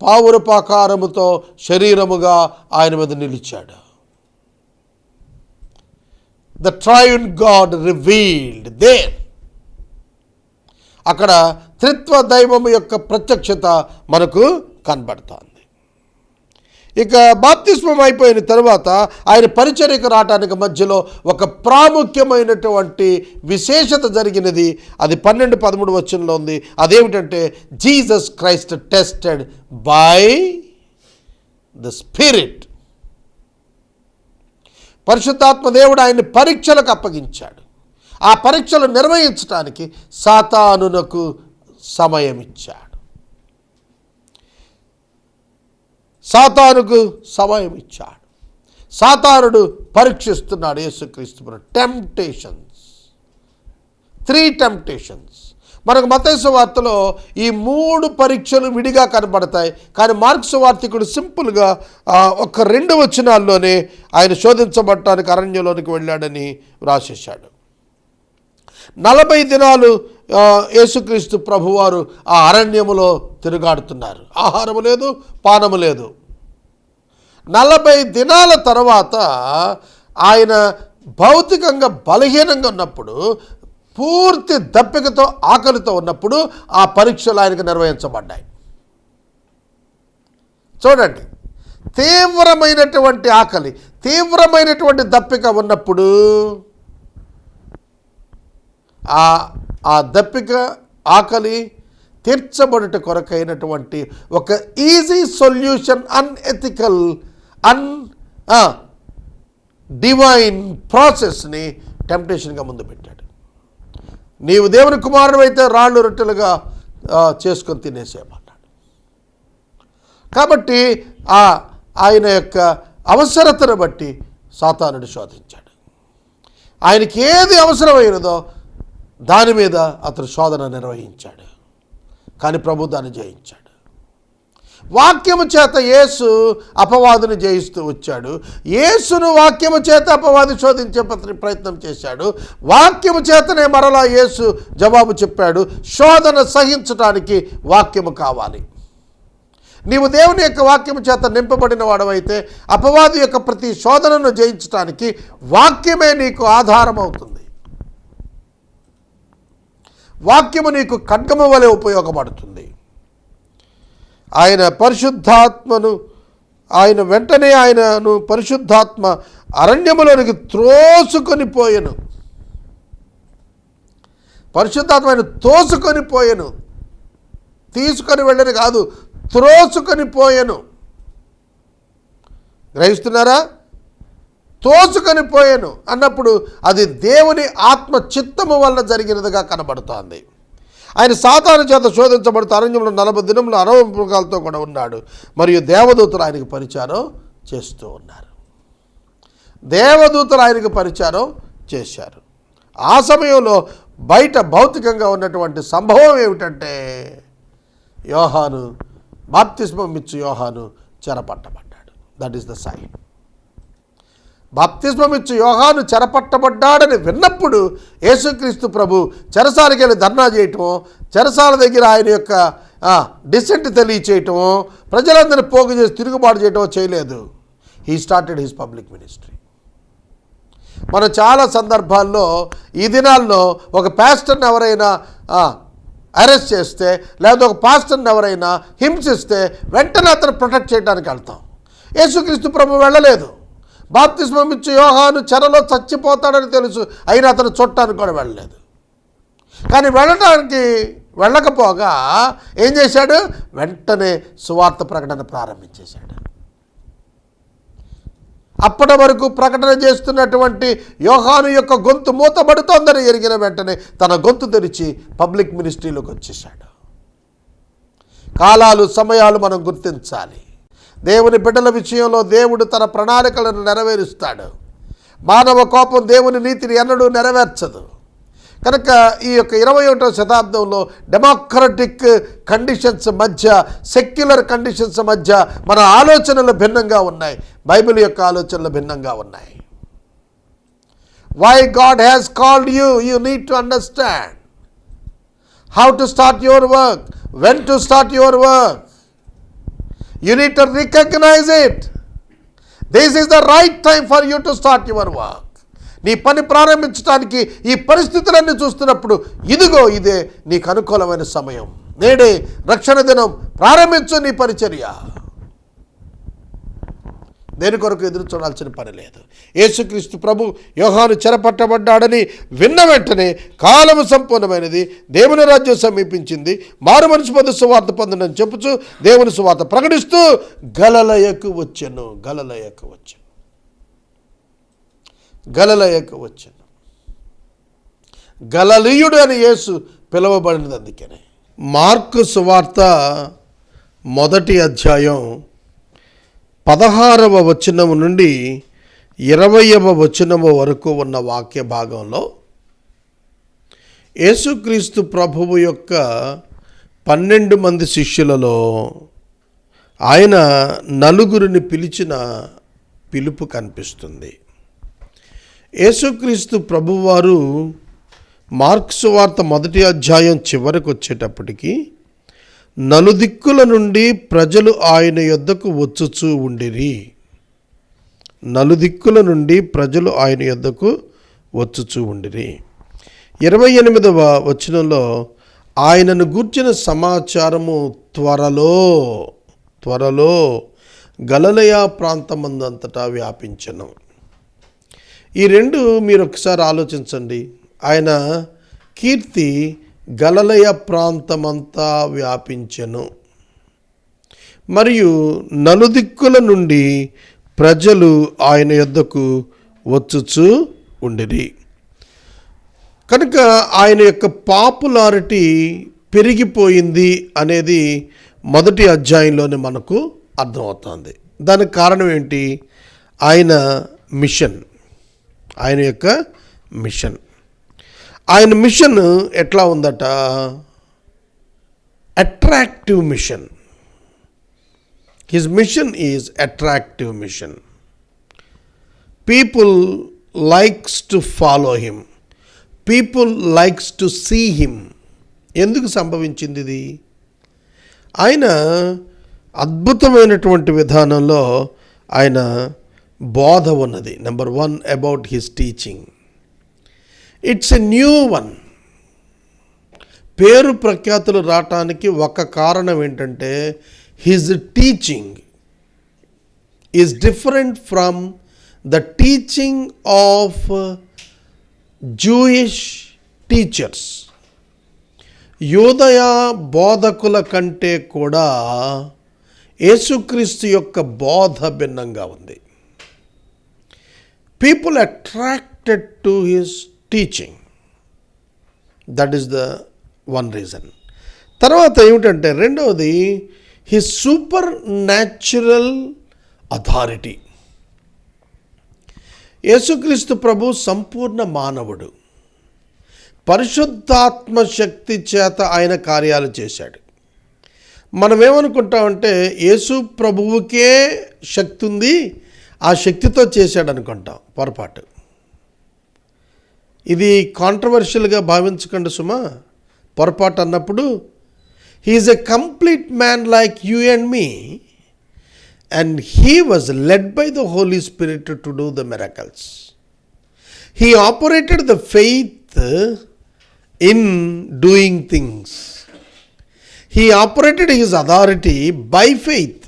పావురపాకారముతో శరీరముగా ఆయన మీద నిలిచాడు. The triune God revealed there. అక్కడ త్రిత్వ దైవము యొక్క ప్రత్యక్షత మనకు కనబడుతోంది. ఇక బాప్తిస్మం అయిపోయిన తర్వాత ఆయన పరిచర్యకు రావటానికి మధ్యలో ఒక ప్రాముఖ్యమైనటువంటి విశేషత జరిగినది. అది 12-13 వచనంలో ఉంది. అదేమిటంటే Jesus Christ tested by the spirit. పరిశుద్ధాత్మ దేవుడు ఆయన్ని పరీక్షలకు అప్పగించాడు. ఆ పరీక్షలు నిర్వహించడానికి సాతానునకు సమయం ఇచ్చాడు. సాతానుకు సమయం ఇచ్చాడు. సాతానుడు పరీక్షిస్తున్నాడు యేసుక్రీస్తు. Temptations, 3 temptations. మనకు మత్తయి సువార్తలో ఈ 3 పరీక్షలు విడిగా కనబడతాయి. కానీ మార్కు సువార్తికుడు సింపుల్గా ఒక 2 వచనాల్లోనే ఆయన శోధించబడటానికి అరణ్యంలోనికి వెళ్ళాడని రాసేశాడు. 40 దినాలు యేసుక్రీస్తు ప్రభువారు ఆ అరణ్యములో తిరుగాడుతున్నారు. ఆహారము లేదు, పానము లేదు. 40 దినాల తర్వాత ఆయన భౌతికంగా బలహీనంగా ఉన్నప్పుడు, పూర్తి దప్పికతో ఆకలితో ఉన్నప్పుడు ఆ పరీక్షలు ఆయనకు నిర్వహించబడ్డాయి. చూడండి, తీవ్రమైనటువంటి ఆకలి, తీవ్రమైనటువంటి దప్పిక ఉన్నప్పుడు ఆ దప్పిక ఆకలి తీర్చబడుట కొరకైనటువంటి ఒక ఈజీ సొల్యూషన్, అన్ఎథికల్, డివైన్ ప్రాసెస్ని టెంప్టేషన్గా ముందు పెట్టాడు. నీవు దేవుని కుమారుడు అయితే రాళ్ళు రొట్టెలుగా చేసుకొని తినేసేయమన్నాడు. కాబట్టి ఆయన యొక్క అవసరతను బట్టి సాతానుడు శోధించాడు. ఆయనకి ఏది అవసరమైనదో దాని మీద అతను శోధన నిర్వహించాడు. కానీ ప్రభు దాన్ని జయించాడు. వాక్యము చేత యేసు అపవాదుని జయిస్తూ వచ్చాడు. యేసును వాక్యము చేత అపవాది శోధించే ప్రయత్నం చేశాడు. వాక్యము చేతనే మరలా యేసు జవాబు చెప్పాడు. శోధన సహించడానికి వాక్యము కావాలి. నీవు దేవుని యొక్క వాక్యము చేత నింపబడిన వాడవైతే అపవాది యొక్క ప్రతి శోధనను జయించడానికి వాక్యమే నీకు ఆధారం అవుతుంది. వాక్యము నీకు ఖడ్గము వలె ఉపయోగపడుతుంది. ఆయన పరిశుద్ధాత్మను ఆయనను పరిశుద్ధాత్మ అరణ్యములోనికి త్రోసుకొని పోయెను. పరిశుద్ధాత్మ ఆయన తోసుకొని పోయెను. తీసుకొని వెళ్ళని కాదు, త్రోసుకొని పోయెను. గ్రహిస్తున్నారా? తోసుకొని పోయాను అన్నప్పుడు అది దేవుని ఆత్మ చిత్తము వల్ల జరిగినదిగా కనబడుతోంది. ఆయన సాతాను చేత శోధించబడుతూ అరణ్యంలో 40 దినములు అరవముఖాలతో కూడా ఉన్నాడు. మరియు దేవదూతలు ఆయనకు పరిచారం చేస్తూ ఉన్నారు. దేవదూతలు ఆయనకు పరిచారం చేశారు. ఆ సమయంలో బయట భౌతికంగా ఉన్నటువంటి సంభవం ఏమిటంటే యోహాను, బాప్తిస్మం ఇచ్చు యోహాను చెరపట్టబడ్డాడు. That is the sign. బాప్తిస్మం ఇచ్చు యోహాను చెరపట్టబడ్డాడని విన్నప్పుడు యేసుక్రీస్తు ప్రభు చెరసాలకి వెళ్ళి ధర్నా చేయటమో, చెరసాల దగ్గర ఆయన యొక్క డిసెంట్ తెలియచేయటమో, ప్రజలందరినీ పోగు చేసి తిరుగుబాటు చేయటమో చేయలేదు. He started his public ministry. మనం చాలా సందర్భాల్లో ఈ దినాల్లో ఒక పాస్టర్ని ఎవరైనా అరెస్ట్ చేస్తే, లేదా ఒక పాస్టర్ని ఎవరైనా హింసిస్తే వెంటనే అతను ప్రొటెక్ట్ చేయడానికి వెళ్తాం. యేసుక్రీస్తు ప్రభు వెళ్ళలేదు. బాప్తిస్మం ఇచ్చే యోహాను చెరలో చచ్చిపోతాడని తెలుసు, అయినా అతను చూడటానికి కూడా వెళ్ళలేదు. కానీ వెళ్ళకపోగా ఏం చేశాడు? వెంటనే సువార్త ప్రకటన ప్రారంభించేశాడు. అప్పటి వరకు ప్రకటన చేస్తున్నటువంటి యోహాను యొక్క గొంతు మూతబడుతోందని ఎరిగిన వెంటనే తన గొంతు తెరిచి పబ్లిక్ మినిస్ట్రీలోకి వచ్చేసాడు. కాలాలు, సమయాలు మనం గుర్తించాలి. దేవుని బిడ్డల విషయంలో దేవుడు తన ప్రణాళికలను నెరవేరుస్తాడు. మానవ కోపం దేవుని నీతిని ఎన్నడూ నెరవేర్చదు. కనుక ఈ యొక్క 21వ శతాబ్దంలో డెమోక్రటిక్ కండిషన్స్ మధ్య, సెక్యులర్ కండిషన్స్ మధ్య మన ఆలోచనలు భిన్నంగా ఉన్నాయి. బైబిల్ యొక్క ఆలోచనలు భిన్నంగా ఉన్నాయి. Why God has called you, you need to understand how to start your work, when to start your work. You need to recognize it. This is the right time for you to start your work. నీ పని ప్రారంభించడానికి ఈ పరిస్థితులన్నీ చూస్తున్నప్పుడు ఇదిగో ఇదే నీకు అనుకూలమైన సమయం. నేడే రక్షణ దినం. ప్రారంభించు నీ పరిచర్య. దేని కొరకు ఎదురు చూడాల్సిన పని లేదు. యేసుక్రీస్తు ప్రభు యోహాను చెరపట్టబడ్డాడని విన్న వెంటనే కాలము సంపూర్ణమైనది, దేవుని రాజ్యం సమీపించింది, మారు మనసు పొంది సువార్త పొందని చెప్పుచు దేవుని సువార్త ప్రకటిస్తూ గలిలయకు వచ్చెను. గలిలయుడు అని యేసు పిలువబడినది అందుకనే. మార్కు సువార్త 1వ అధ్యాయం 16వ వచనము నుండి 20వ వచనము వరకు ఉన్న వాక్య భాగంలో యేసుక్రీస్తు ప్రభువు యొక్క 12 మంది శిష్యులలో ఆయన 4 పిలిచిన పిలుపు కనిపిస్తుంది. యేసుక్రీస్తు ప్రభువారు మార్కు సువార్త 1వ అధ్యాయం చివరికి వచ్చేటప్పటికి నలుదిక్కుల నుండి ప్రజలు ఆయన యొద్దకు వచ్చుచూ ఉండిరి. 28వ వచనంలో ఆయనను గూర్చిన సమాచారము త్వరలో గలిలయ ప్రాంతమందంతటా వ్యాపించెను. ఈ రెండు మీరు ఒకసారి ఆలోచించండి. ఆయన కీర్తి గలిలయ ప్రాంతమంతా వ్యాపించెను, మరియు నలుదిక్కుల నుండి ప్రజలు ఆయన యొద్దకు వచ్చుచూ ఉండిరి. కనుక ఆయన యొక్క పాపులారిటీ పెరిగిపోయింది అనేది 1వ అధ్యాయంలోనే మనకు అర్థమవుతుంది. దానికి కారణం ఏంటి? ఆయన యొక్క మిషన్. ఆయన మిషన్ ఎట్లా ఉందట? Attractive mission. His mission is attractive mission. People likes to follow him, people likes to see him. ఎందుకు సంభవించింది ఇది? ఆయన అద్భుతమైనటువంటి విధానంలో ఆయన బోధ ఉన్నది. Number 1 about his teaching. It's a new one. పేరు ప్రఖ్యాతులు రావటానికి ఒక కారణం ఏంటంటే his teaching is different from the teaching of Jewish teachers. యూదయ బోధకుల కంటే కూడా యేసుక్రీస్తు యొక్క బోధ భిన్నంగా ఉంది. People attracted to his teaching. That is the one reason. తర్వాత ఏమిటంటే రెండవది హిస్ సూపర్ న్యాచురల్ అథారిటీ. యేసుక్రీస్తు ప్రభు సంపూర్ణ మానవుడు. పరిశుద్ధాత్మ శక్తి చేత ఆయన కార్యాలు చేశాడు. మనం ఏమనుకుంటామంటే యేసు ప్రభువుకే శక్తి ఉంది, ఆ శక్తితో చేశాడు అనుకుంటాం. పొరపాటు. ఇది కాంట్రవర్షియల్గా భావించకండి సుమా. పొరపాటు అన్నప్పుడు he is a complete man like you and me, and he was led by the Holy Spirit to do the miracles. He operated the faith in doing things. He operated his authority by faith,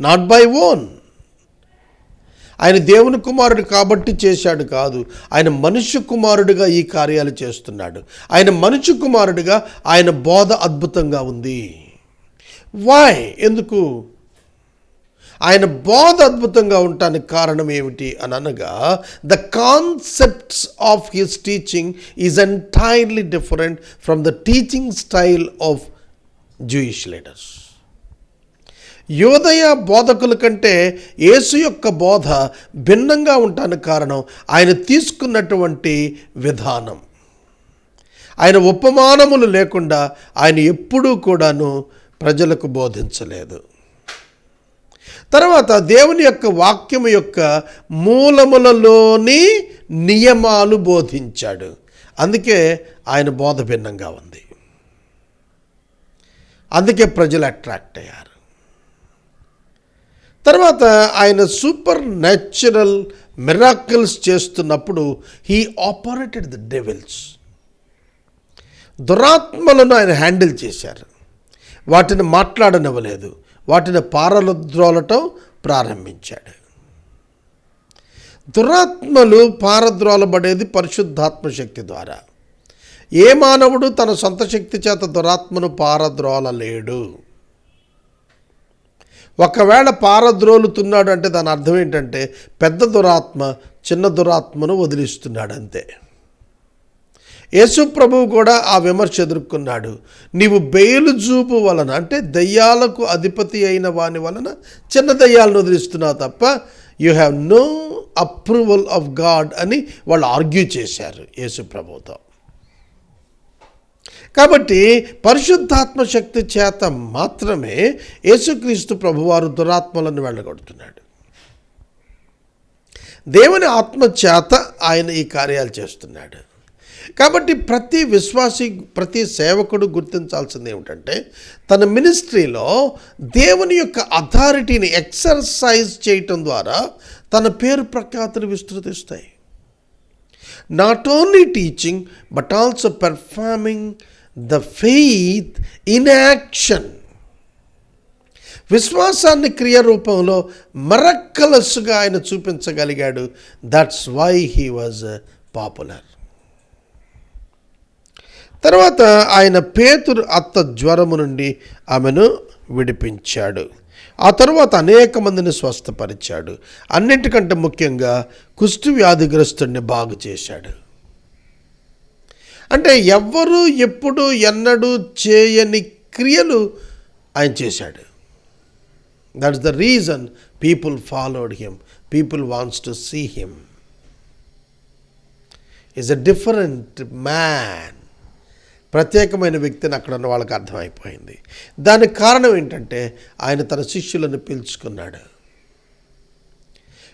not by own. ఆయన దేవుని కుమారుడు కాబట్టి చేశాడు కాదు, ఆయన మనుష్య కుమారుడిగా ఈ కార్యాలు చేస్తున్నాడు. ఆయన మనుష్య కుమారుడిగా ఆయన బోధ అద్భుతంగా ఉంది. వై? ఎందుకు? ఆయన బోధ అద్భుతంగా ఉండటానికి కారణం ఏమిటి అని అనగా, the concepts of his teaching is entirely different from the teaching style of Jewish leaders. యోదయ బోధకుల కంటే యేసు యొక్క బోధ భిన్నంగా ఉండటానికి కారణం ఆయన తీసుకున్నటువంటి విధానం. ఆయన ఉపమానములు లేకుండా ఆయన ఎప్పుడూ కూడాను ప్రజలకు బోధించలేదు. తర్వాత దేవుని యొక్క వాక్యము యొక్క మూలములలోని నియమాలు బోధించాడు. అందుకే ఆయన బోధ భిన్నంగా ఉంది. అందుకే ప్రజలు అట్రాక్ట్ అయ్యారు. తర్వాత ఆయన సూపర్ న్యాచురల్ మిరాకిల్స్ చేస్తున్నప్పుడు హీ ఆపరేటెడ్ ద డెవిల్స్. దురాత్మలను ఆయన హ్యాండిల్ చేశారు. వాటిని మాట్లాడనివ్వలేదు, వాటిని పారద్రోలటం ప్రారంభించాడు. దురాత్మలు పారద్రోలబడేది పరిశుద్ధాత్మ శక్తి ద్వారా. ఏ మానవుడు తన సొంత శక్తి చేత దురాత్మను పారద్రోలలేడు. ఒకవేళ పారద్రోలుతున్నాడు అంటే దాని అర్థం ఏంటంటే పెద్ద దురాత్మ చిన్న దురాత్మను వదిలిస్తున్నాడు అంతే. యేసు ప్రభువు కూడా ఆ విమర్శ ఎదుర్కొన్నాడు. నీవు బెయల్జూబు వలన, అంటే దయ్యాలకు అధిపతి అయిన వాని వలన చిన్న దయ్యాలను వదిలిస్తున్నావు తప్ప you have no approval of God అని వాళ్ళు ఆర్గ్యూ చేశారు యేసు ప్రభువుతో. కాబట్టి పరిశుద్ధాత్మ శక్తి చేత మాత్రమే యేసుక్రీస్తు ప్రభువారు దురాత్మలను వెళ్ళగొడుతున్నాడు. దేవుని ఆత్మ చేత ఆయన ఈ కార్యాలు చేస్తున్నాడు. కాబట్టి ప్రతి విశ్వాసి, ప్రతి సేవకుడు గుర్తించాల్సింది ఏమిటంటే తన మినిస్ట్రీలో దేవుని యొక్క అథారిటీని ఎక్సర్సైజ్ చేయటం ద్వారా తన పేరు ప్రఖ్యాతులు విస్తృతిస్తాయి. Not only teaching but also performing the faith in action. విశ్వాసాన్ని క్రియారూపంలో మిరకల్స్గా ఆయన చూపించగలిగాడు. That's why he was popular. తర్వాత ఆయన పేతురు అత్త జ్వరము నుండి ఆమెను విడిపించాడు. ఆ తర్వాత అనేక మందిని స్వస్థపరిచాడు. అన్నింటికంటే ముఖ్యంగా కుష్టు వ్యాధిగ్రస్తుడిని బాగు చేశాడు. అంటే ఎవ్వరూ ఎప్పుడు ఎన్నడూ చేయని క్రియలు ఆయన చేశాడు. That's the reason people followed him. People wants to see him. Is a different man. ప్రత్యేకమైన వ్యక్తిని అక్కడ ఉన్న వాళ్ళకి అర్థమైపోయింది. దానికి కారణం ఏంటంటే ఆయన తన శిష్యులను పిలుచుకున్నాడు.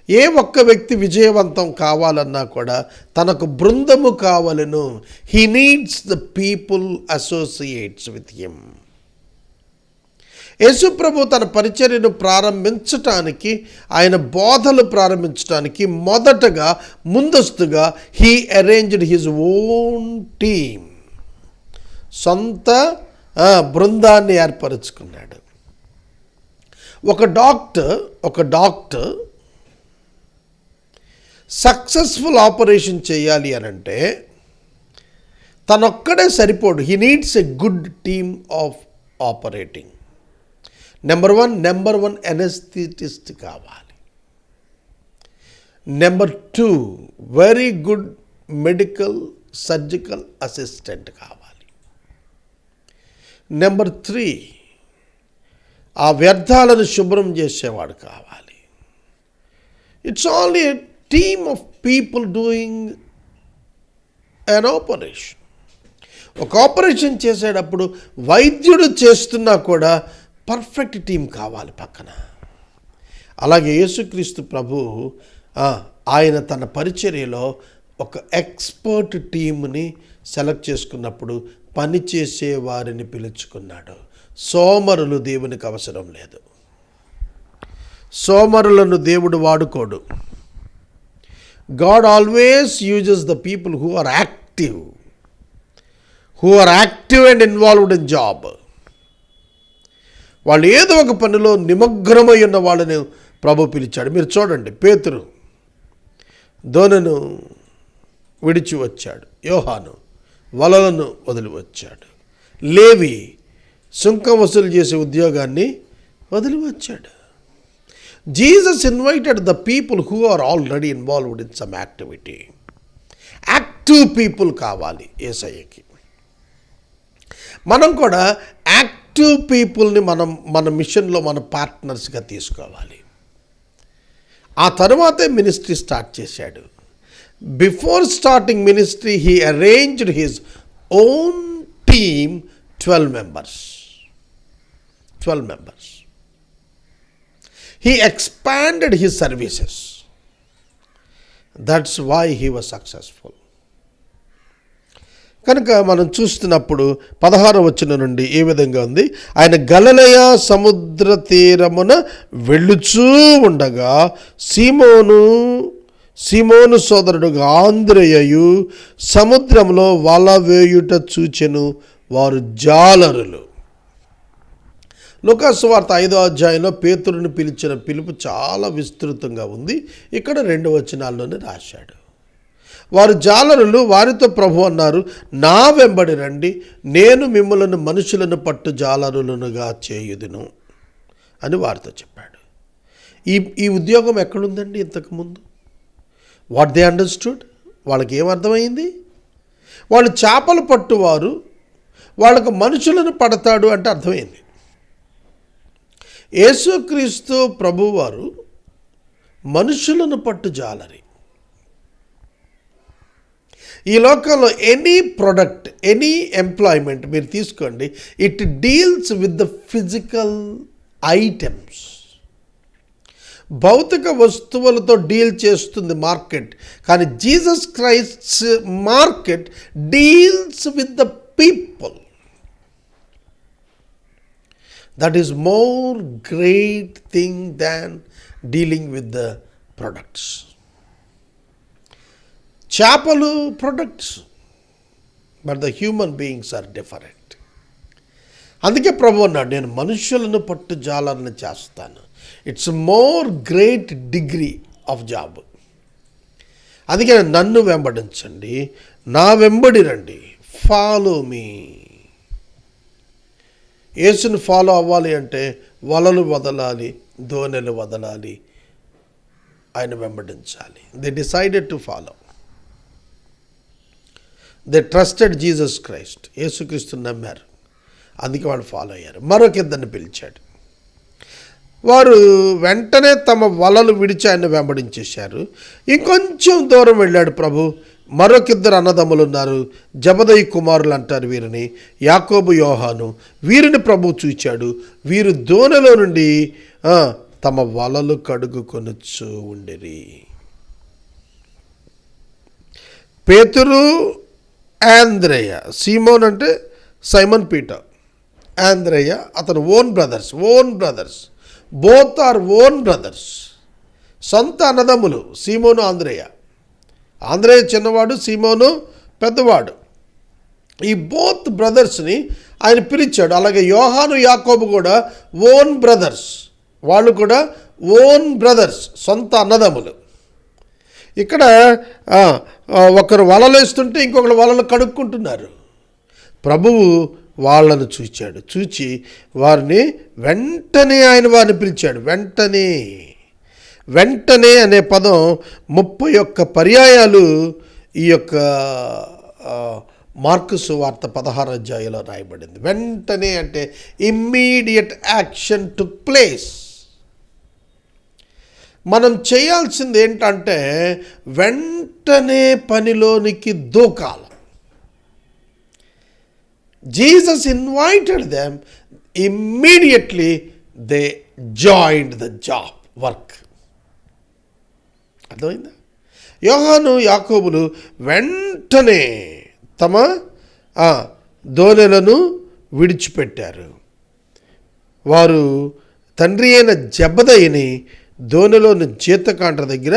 ఏ ఒక్క వ్యక్తి విజయవంతం కావాలన్నా కూడా తనకు బృందము కావాలను. He needs the people associates with him. యేసుప్రభు తన పరిచర్యను ప్రారంభించటానికి, ఆయన బోధలు ప్రారంభించడానికి మొదటగా ముందస్తుగా he arranged his own team. సొంత బృందాన్ని ఏర్పరచుకున్నాడు. ఒక డాక్టర్ సక్సెస్ఫుల్ ఆపరేషన్ చేయాలి అనంటే తనొక్కడే సరిపోడు. He needs a good team of operating. Number one anaesthetist కావాలి. Number 2 very good medical surgical assistant కావాలి. నెంబర్ 3, ఆ వ్యర్థాలను శుభ్రం చేసేవాడు కావాలి. It's only a team of people doing an operation. ఒక ఆపరేషన్ చేసేటప్పుడు వైద్యుడు చేస్తున్నా కూడా పర్ఫెక్ట్ టీం కావాలి పక్కన. అలాగే యేసుక్రీస్తు ప్రభు ఆయన తన పరిచర్యలో ఒక ఎక్స్పర్ట్ టీంని సెలెక్ట్ చేసుకున్నప్పుడు పనిచేసే వారిని పిలుచుకున్నాడు. సోమరులు దేవునికి అవసరం లేదు. సోమరులను దేవుడు వాడుకోడు. God always uses the people who are active and involved in job. వాళ్ళు ఏదో ఒక పనిలో నిమగ్నమై ఉన్న వాళ్ళని ప్రభు పిలిచాడు. మీరు చూడండి, పేతురు దోణను విడిచి వచ్చాడు, యోహాను వలలను వదిలి వచ్చాడు, లేవి సుంకం వసూలు చేసే ఉద్యోగాన్ని వదిలి వచ్చాడు. Jesus invited the people who are already involved in some activity. Active people కావాలి యేసయ్యకి. మనం కూడా యాక్టివ్ పీపుల్ని మన మిషన్లో మన పార్ట్నర్స్గా తీసుకోవాలి. ఆ తర్వాతే మినిస్ట్రీ స్టార్ట్ చేశాడు. Before starting ministry he arranged his own team 12 members. He expanded his services. That's why he was successful. కనుక మనం చూస్తున్నప్పుడు 16వ వచనం నుండి ఏ విధంగా ఉంది, ఆయన గలిలయ సముద్ర తీరమున వెళ్ళుచూ ఉండగా సీమోను సోదరుడుగా ఆంద్రేయయు సముద్రంలో వల వేయుట చూచెను. వారు జాలరులు. లూకా సువార్త 5వ అధ్యాయంలో పేతురుని పిలిచిన పిలుపు చాలా విస్తృతంగా ఉంది. ఇక్కడ 2 వచనాల్లోనే రాశాడు. వారు జాలరులు. వారితో ప్రభు అన్నారు, నా వెంబడి రండి, నేను మిమ్మలను మనుషులను పట్టు జాలరులనుగా చేయుదును అని వారితో చెప్పాడు. ఈ ఉద్యోగం ఎక్కడుందండి ఇంతకుముందు? వాట్ దే అండర్స్టూడ్, వాళ్ళకి ఏమర్థమైంది? వాళ్ళు చేపలు పట్టువారు, వాళ్ళకు మనుషులను పడతాడు అంటే అర్థమైంది. యేసుక్రీస్తు ప్రభువారు మనుషులను పట్టు జాలరి. ఈ లోకంలో ఎనీ ప్రొడక్ట్, ఎనీ ఎంప్లాయ్మెంట్ మీరు తీసుకోండి, it deals with the physical items. భౌతిక వస్తువులతో డీల్ చేస్తుంది మార్కెట్. కానీ Jesus Christ market deals with the people. That is more great thing than dealing with the products. చేపలు products, but the human beings are different. అందుకే ప్రభు అన్నాడు, నేను మనుషులను పట్టు జాలర్ని చేస్తాను. It's more great degree of job. అందుకే నన్ను వెంబడించండి, నా వెంబడి రండి, ఫాలో మీ. యేసుని ఫాలో అవ్వాలి అంటే వలలు వదలాలి, దోణెలు వదలాలి, ఆయన వెంబడించాలి. They decided to follow. They trusted Jesus Christ. యేసుక్రీస్తుని నమ్మారు, అందుకే వాళ్ళు ఫాలో అయ్యారు. మరొక ఇద్దరిని పిలిచాడు. వారు వెంటనే తమ వలలు విడిచి ఆయన వెంబడించేశారు. ఇంకొంచెం దూరం వెళ్ళాడు ప్రభు. మరొకిద్దరు అన్నదమ్ములు ఉన్నారు, జబదయి కుమారులు అంటారు వీరిని, యాకోబు యోహాను. వీరిని ప్రభు చూచాడు. వీరు దోణిలో నుండి తమ వలలు కడుగుకొనొచ్చు ఉండిరి. పేతురు, ఆంద్రేయ. సీమోన్ అంటే సైమన్ పీటర్, ఆంద్రేయ అతను own brothers. Both are own brothers, సొంత అన్నదమ్ములు. సీమోను, ఆంద్రేయ చిన్నవాడు, సీమోను పెద్దవాడు. ఈ బోత్ బ్రదర్స్ని ఆయన పిలిచాడు. అలాగే యోహాను, యాకోబు కూడా ఓన్ బ్రదర్స్. వాళ్ళు కూడా ఓన్ బ్రదర్స్, సొంత అన్నదమ్ములు. ఇక్కడ ఒకరు వలలు వేస్తుంటే ఇంకొకరు వలలు కడుక్కుంటున్నారు. ప్రభువు వాళ్ళను చూచాడు. చూచి వారిని వెంటనే వారిని పిలిచాడు. వెంటనే అనే పదం 31 పర్యాయాలు ఈ యొక్క మార్కు సువార్త 16వ అధ్యాయంలో రాయబడింది. వెంటనే అంటే ఇమ్మీడియట్ యాక్షన్ టుక్ ప్లేస్. మనం చేయాల్సింది ఏంటంటే వెంటనే పనిలోనికి దూకాలి. Jesus invited them, immediately they joined the job work. అర్థమైందా? యోహాను యాకోబులు వెంటనే తమ దోణెలను విడిచిపెట్టారు. వారు తండ్రి అయిన జబదయిని దోణెలోని జీతకాండ్ర దగ్గర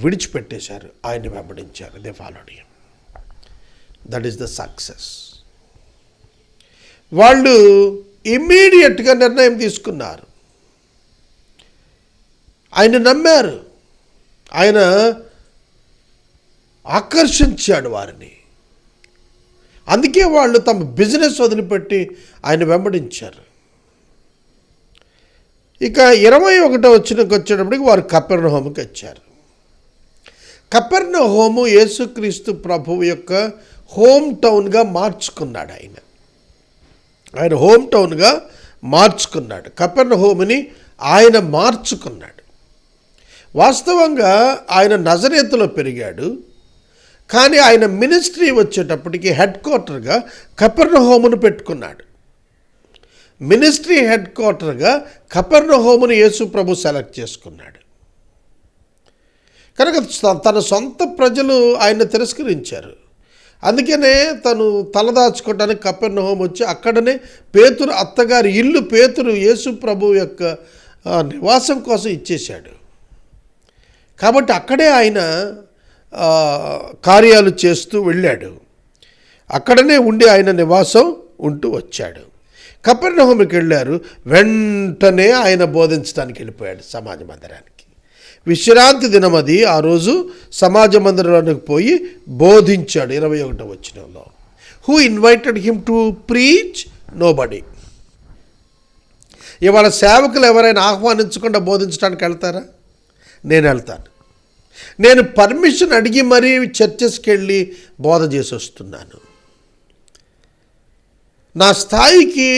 విడిచిపెట్టేశారు. ఆయన్ని వెంబడించారు. They followed him. That is the success. వాళ్ళు ఇమ్మీడియట్గా నిర్ణయం తీసుకున్నారు. ఆయన నమ్మారు. ఆయన ఆకర్షించాడు వారిని. అందుకే వాళ్ళు తమ బిజినెస్ వదిలిపెట్టి ఆయన వెంబడించారు. ఇక 21వ వచనంకి వచ్చేటప్పటికి వారు కపెర్నహూముకి వచ్చారు. కపెర్నహూము యేసుక్రీస్తు ప్రభువు యొక్క హోమ్ టౌన్గా మార్చుకున్నాడు. ఆయన హోమ్ టౌన్గా మార్చుకున్నాడు. కపెర్నహూముని ఆయన మార్చుకున్నాడు. వాస్తవంగా ఆయన నజరేతులో పెరిగాడు. కానీ ఆయన మినిస్ట్రీ వచ్చేటప్పటికి హెడ్ క్వార్టర్గా కపెర్నహూమును పెట్టుకున్నాడు. మినిస్ట్రీ హెడ్ క్వార్టర్గా కపెర్నహూమును యేసు ప్రభు సెలెక్ట్ చేసుకున్నాడు. కనుక తన సొంత ప్రజలు ఆయన తిరస్కరించారు. అందుకనే తను తలదాచుకోవడానికి కపెర్నహూము వచ్చి అక్కడనే పేతురు అత్తగారి ఇల్లు, పేతురు యేసు ప్రభు యొక్క నివాసం కోసం ఇచ్చేశాడు. కాబట్టి అక్కడే ఆయన కార్యాలు చేస్తూ వెళ్ళాడు. అక్కడనే ఉండి ఆయన నివాసం ఉంటూ వచ్చాడు. కపెర్నహూముకి వెళ్ళారు. వెంటనే ఆయన బోధించడానికి వెళ్ళిపోయాడు సమాజ మందిరానికి. విశ్రాంతి దినం అది. ఆ రోజు సమాజ మందిరంలోకి పోయి బోధించాడు. 21వ వచనంలో, who invited him to preach? Nobody. ఇవాళ సేవకులు ఎవరైనా ఆహ్వానించకుండా బోధించడానికి వెళ్తారా? నేను వెళ్తాను. నేను పర్మిషన్ అడిగి మరీ చర్చెస్కి వెళ్ళి బోధ చేసి వస్తున్నాను. నా స్థాయికి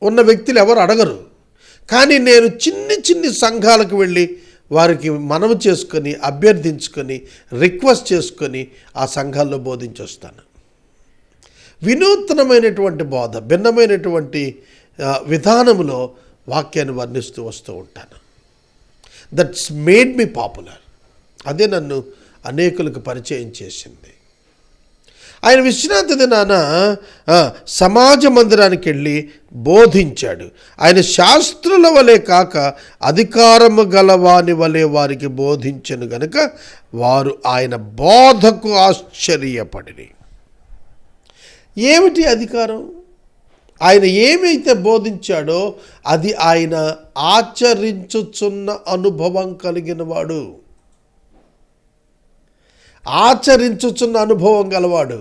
ఉన్న వ్యక్తులు ఎవరు అడగరు. కానీ నేను చిన్ని సంఘాలకు వెళ్ళి వారికి మనవి చేసుకొని, అభ్యర్థించుకొని, రిక్వెస్ట్ చేసుకొని ఆ సంఘాల్లో బోధించి వస్తాను. వినూత్నమైనటువంటి బోధ, భిన్నమైనటువంటి విధానంలో వాక్యాన్ని వర్ణిస్తూ వస్తూ ఉంటాను. That's made me popular. అదే నన్ను అనేకులకు పరిచయం చేసింది. ఆయన విశ్రాంతి దినాన సమాజ మందిరానికి వెళ్ళి బోధించాడు. ఆయన శాస్త్రుల వలె కాక అధికారము గలవాని వలె వారికి బోధించను గనుక వారు ఆయన బోధకు ఆశ్చర్యపడిరి. ఏమిటి అధికారం? ఆయన ఏమైతే బోధించాడో అది ఆయన ఆచరించుచున్న అనుభవం కలిగిన వాడు. ఆచరించుచున్న అనుభవం గలవాడు.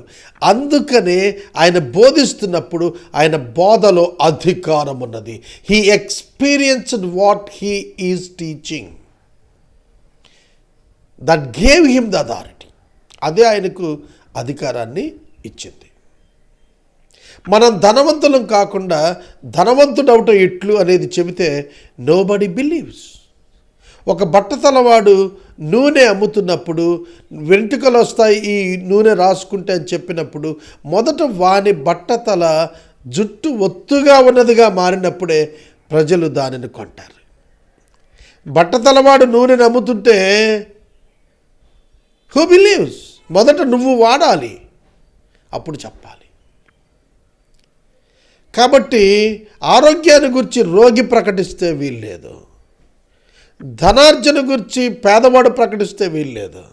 అందుకనే ఆయన బోధిస్తున్నప్పుడు ఆయన బోధలో అధికారం ఉన్నది. He experienced what he is teaching. That gave him the authority. అదే ఆయనకు అధికారాన్ని ఇచ్చింది. మనం ధనవంతులం కాకుండా ధనవంతుడవుట ఎట్లు అనేది చెబితే నోబడీ బిలీవ్స్. ఒక బట్టతలవాడు నూనె అమ్ముతున్నప్పుడు వెంట్రుకలు వస్తాయి ఈ నూనె రాసుకుంటే అని చెప్పినప్పుడు మొదట వాని బట్టతల జుట్టు ఒత్తుగా ఉన్నదిగా మారినప్పుడే ప్రజలు దానిని కొంటారు. బట్టతలవాడు నూనెను అమ్ముతుంటే హూ బిలీవ్స్? మొదట నువ్వు వాడాలి, అప్పుడు చెప్పాలి. కాబట్టి ఆరోగ్యాన్ని గురించి రోగి ప్రకటిస్తే వీల్లేదు, ధనార్జన గురించి పేదవాడు ప్రకటిస్తే వీల్లేదు.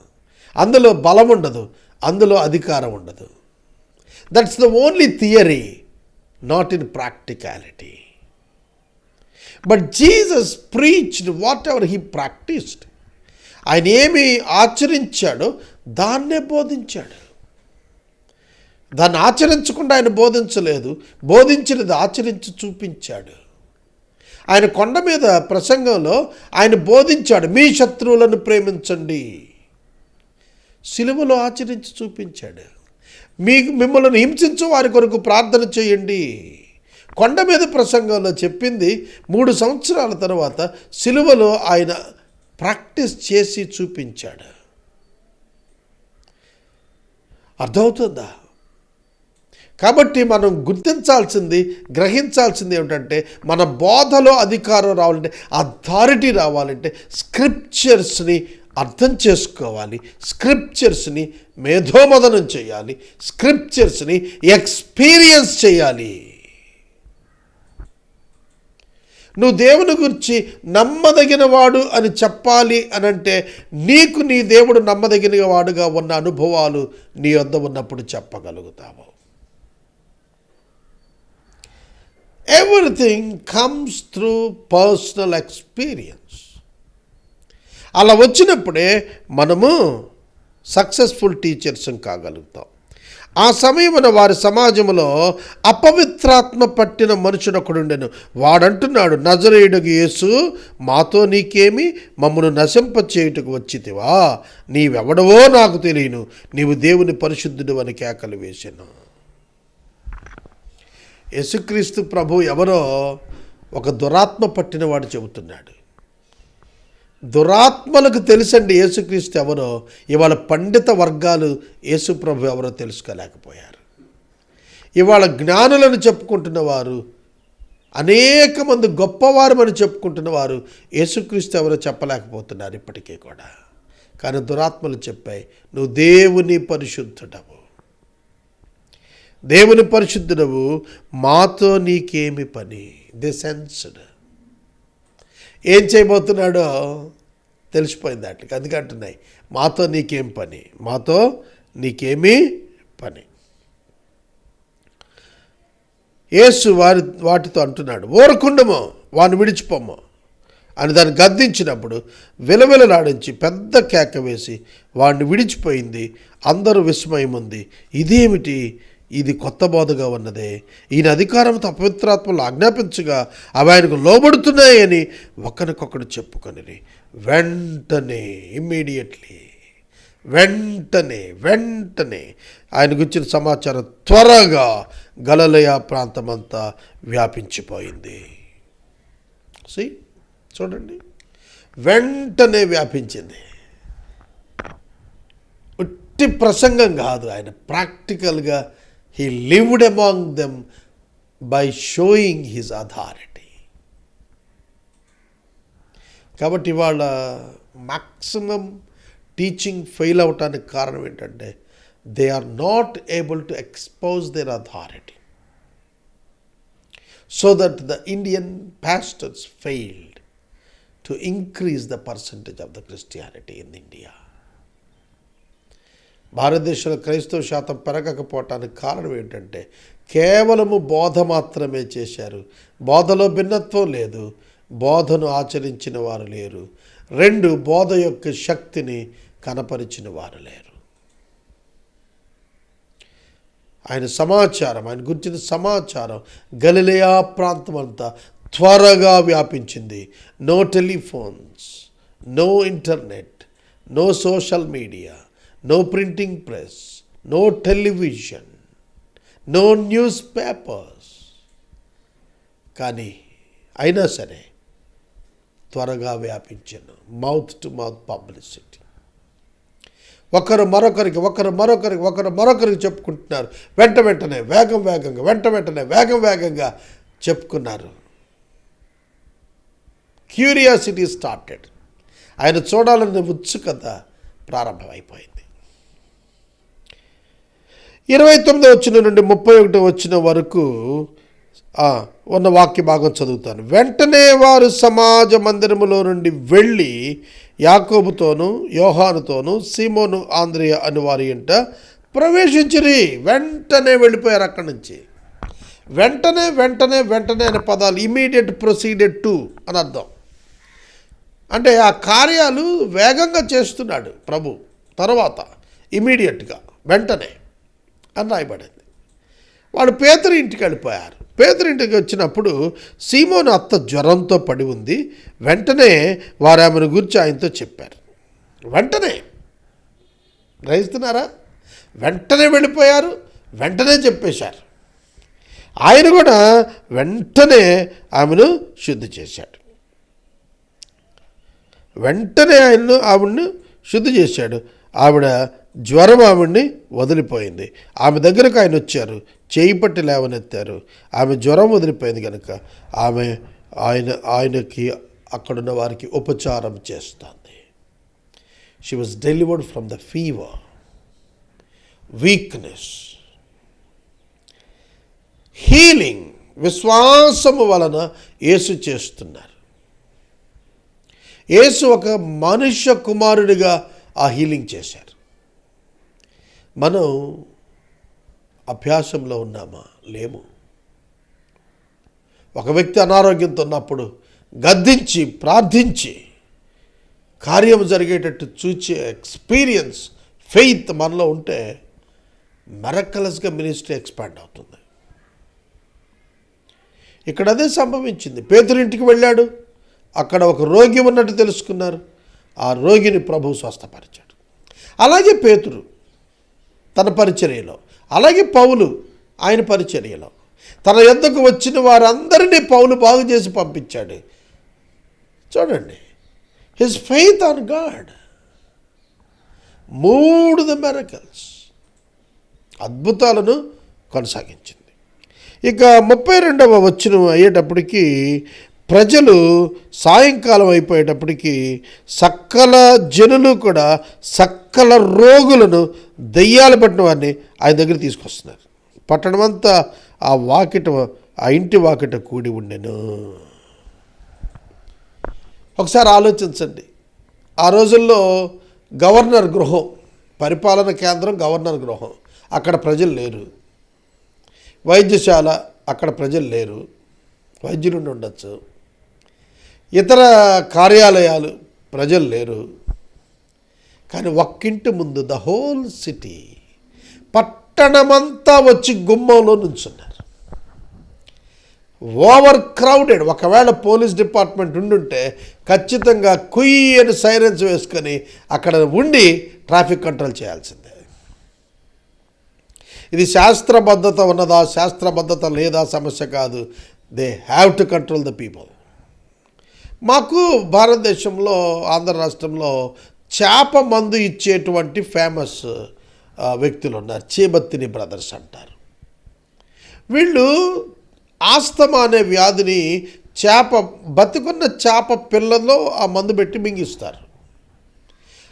అందులో బలం ఉండదు, అందులో అధికారం ఉండదు. That's the only theory, not in practicality. But Jesus preached whatever he practiced. ఆయన ఏమి ఆచరించాడో దాన్నే బోధించాడు. దాన్ని ఆచరించకుండా ఆయన బోధించలేదు, బోధించినది ఆచరించి చూపించాడు. ఆయన కొండ మీద ప్రసంగంలో ఆయన బోధించాడు, మీ శత్రువులను ప్రేమించండి. సిలువలో ఆచరించి చూపించాడు. మిమ్మల్ని హింసించు వారి కొరకు ప్రార్థన చేయండి. కొండ మీద ప్రసంగంలో చెప్పింది 3 సంవత్సరాల తర్వాత సిలువలో ఆయన ప్రాక్టీస్ చేసి చూపించాడు. అర్థమవుతుందా? కాబట్టి మనం గుర్తించాల్సింది, గ్రహించాల్సింది ఏమిటంటే, మన బోధలో అధికారం రావాలంటే, అథారిటీ రావాలంటే స్క్రిప్చర్స్ని అర్థం చేసుకోవాలి, స్క్రిప్చర్స్ని మేధోమదనం చేయాలి, స్క్రిప్చర్స్ని ఎక్స్పీరియన్స్ చేయాలి. నువ్వు దేవుని గురించి నమ్మదగిన వాడు అని చెప్పాలి అనంటే, నీకు నీ దేవుడు నమ్మదగిన వాడుగా ఉన్న అనుభవాలు నీ వద్ద ఉన్నప్పుడు చెప్పగలుగుతావు. Everything comes through personal experience. అలా వచ్చినప్పుడే మనము సక్సెస్ఫుల్ టీచర్స్ కాగలుగుతాం. ఆ సమయమున వారి సమాజంలో అపవిత్రాత్మ పట్టిన మనుషుడు ఒకడుండెను. వాడంటున్నాడు, నజరేయుడగు యేసు, మాతో నీకేమి? మమ్మను నశింపచేయుటకు వచ్చితివా? నీవెవడవో నాకు తెలియను, నీవు దేవుని పరిశుద్ధుడు అని కేకలు వేసెను. యేసుక్రీస్తు ప్రభు ఎవరో ఒక దురాత్మ పట్టినవాడు చెబుతున్నాడు. దురాత్మలకు తెలుసండి యేసుక్రీస్తు ఎవరో. ఇవాళ పండిత వర్గాలు యేసు ప్రభు ఎవరో తెలుసుకోలేకపోయారు. ఇవాళ జ్ఞానులను చెప్పుకుంటున్న వారు, అనేక మంది గొప్పవారమని చెప్పుకుంటున్న వారు యేసుక్రీస్తు ఎవరో చెప్పలేకపోతున్నారు ఇప్పటికీ కూడా. కానీ దురాత్మలు చెప్పాయి, నువ్వు దేవుని పరిశుద్ధుడవు, దేవుని పరిశుద్ధుడవు, మాతో నీకేమి పని? The sensed. ఏం చేయబోతున్నాడో తెలిసిపోయింది వాటికి. అందుకే అంటున్నాయి, మాతో నీకేం పని, మాతో నీకేమీ పని. యేసు వాటితో అంటున్నాడు, ఊరకుండమో, వాడిని విడిచిపోమో అని దాన్ని గద్దించినప్పుడు విలవిలలాడించి పెద్ద కేక వేసి వాడిని విడిచిపోయింది. అందరూ విస్మయం ఉంది. ఇదేమిటి? ఇది కొత్త బోధగా ఉన్నదే. ఈయన అధికారంతో అపవిత్రాత్మలు ఆజ్ఞాపించగా అవి ఆయనకు లోబడుతున్నాయని ఒకరికొకడు చెప్పుకొని వెంటనే ఆయన గురించిన సమాచారం త్వరగా గలిలయ ప్రాంతమంతా వ్యాపించిపోయింది. చూడండి, వెంటనే వ్యాపించింది. ఉట్టి ప్రసంగం కాదు, ఆయన ప్రాక్టికల్గా he lived among them by showing his authority. కాబట్టి వాళ్ళ మ్యాక్సిమం టీచింగ్ ఫెయిల్ అవటానికి కారణం ఏంటంటే, they are not able to expose their authority. So that the Indian pastors failed to increase the percentage of the Christianity in India. భారతదేశంలో క్రైస్తవ శాతం పెరగకపోవటానికి కారణం ఏంటంటే, కేవలము బోధ మాత్రమే చేశారు. బోధలో భిన్నత్వం లేదు, బోధను ఆచరించిన వారు లేరు. 2, బోధ యొక్క శక్తిని కనపరిచిన వారు లేరు. ఆయన గురించిన సమాచారం గలిలయ ప్రాంతం అంతా త్వరగా వ్యాపించింది. No telephones, no internet, no social media, no printing press, no television, no newspapers. కానీ అయినా సరే త్వరగా వ్యాపించాను. Mouth to mouth publicity. ఒకరు మరొకరికి చెప్పుకుంటున్నారు. వెంటనే వేగంగా చెప్పుకున్నారు. Curiosity started. ఆయన చూడాలనే ఉత్సుకత ప్రారంభమైపోయింది. 29వ వచనం నుండి 31వ వచనం వరకు ఉన్న వాక్య భాగం చదువుతాను. వెంటనే వారు సమాజ మందిరములో నుండి వెళ్ళి యాకోబుతోనూ యోహానుతోనూ సీమోను ఆంద్రియ అని వారి ఇంట ప్రవేశించిరి. వెంటనే వెళ్ళిపోయారు అక్కడి నుంచి. వెంటనే అనే పదాలు ఇమీడియట్ ప్రొసీడెడ్ టు అని అర్థం. అంటే ఆ కార్యాలు వేగంగా చేస్తున్నాడు ప్రభు. తర్వాత ఇమీడియట్గా వెంటనే అని రాయబడింది. వాళ్ళు పేతురు ఇంటికి వెళ్ళిపోయారు. పేతురు ఇంటికి వచ్చినప్పుడు సీమోను అత్త జ్వరంతో పడి ఉంది. వెంటనే వారు ఆమెను గురించి ఆయనతో చెప్పారు. వెంటనే గ్రహిస్తున్నారా? వెంటనే వెళ్ళిపోయారు, వెంటనే చెప్పేశారు. ఆయన కూడా వెంటనే ఆమెను శుద్ధి చేశాడు. వెంటనే ఆవిడను శుద్ధి చేశాడు. ఆవిడ జ్వరం ఆవిడ్ని వదిలిపోయింది. ఆమె దగ్గరకు ఆయన వచ్చారు, చేయి పట్టి లేవనెత్తారు. ఆమె జ్వరం వదిలిపోయింది కనుక ఆయనకి అక్కడున్న వారికి ఉపచారం చేస్తుంది. She was delivered from the fever, weakness. Healing విశ్వాసము వలన యేసు చేస్తున్నారు. యేసు ఒక మనుష్య కుమారుడిగా ఆ హీలింగ్ చేశారు. మనం అభ్యాసంలో ఉన్నామా? లేము. ఒక వ్యక్తి అనారోగ్యంతో ఉన్నప్పుడు గద్దించి ప్రార్థించి కార్యం జరిగేటట్టు చూచే ఎక్స్పీరియన్స్, ఫెయిత్ మనలో ఉంటే మిరకలస్గా మినిస్ట్రీ ఎక్స్పాండ్ అవుతుంది. ఇక్కడ అదే సంభవించింది. పేతురు ఇంటికి వెళ్ళాడు, అక్కడ ఒక రోగి ఉన్నట్టు తెలుసుకున్నారు. ఆ రోగిని ప్రభువు స్వస్థపరిచాడు. అలాగే పేతురు తన పరిచర్యలో, అలాగే పౌలు ఆయన పరిచర్యలో తన యొద్దకు వచ్చిన వారందరినీ పౌలు బాగు చేసి పంపించాడు. చూడండి, his faith on God moved the miracles, అద్భుతాలను కొనసాగించింది. ఇక 32వ వచనం అయ్యేటప్పటికి ప్రజలు సాయంకాలం అయిపోయేటప్పటికి సకల జనులు కూడా సకల రోగులను, దెయ్యాలు పట్టిన వారిని ఆయన దగ్గర తీసుకొస్తున్నారు. పట్టణమంతా ఆ ఇంటి వాకిట కూడి ఉండెను. ఒకసారి ఆలోచించండి. ఆ రోజుల్లో గవర్నర్ గృహం, పరిపాలన కేంద్రం గవర్నర్ గృహం, అక్కడ ప్రజలు లేరు. వైద్యశాల, అక్కడ ప్రజలు లేరు, వైద్యులు ఉండొచ్చు. ఇతర కార్యాలయాలు, ప్రజలు లేరు. కానీ ఒక్కింటి ముందు ద హోల్ సిటీ, పట్టణమంతా వచ్చి గుమ్మంలో నుంచున్నారు. Over crowded. ఒకవేళ పోలీస్ డిపార్ట్మెంట్ ఉండుంటే ఖచ్చితంగా కుయ్యి అని సైరన్స్ వేసుకొని అక్కడ ఉండి ట్రాఫిక్ కంట్రోల్ చేయాల్సిందే. ఇది శాస్త్రబద్ధత ఉన్నదా, శాస్త్రబద్ధత లేదా సమస్య కాదు. They have to control the people. మాకు భారతదేశంలో, ఆంధ్ర రాష్ట్రంలో చేప మందు ఇచ్చేటువంటి ఫేమస్ వ్యక్తులు ఉన్నారు. చేబత్తిని బ్రదర్స్ అంటారు. వీళ్ళు ఆస్తమా అనే వ్యాధిని బతికున్న చేప పిల్లల్లో ఆ మందు పెట్టి మింగిస్తారు.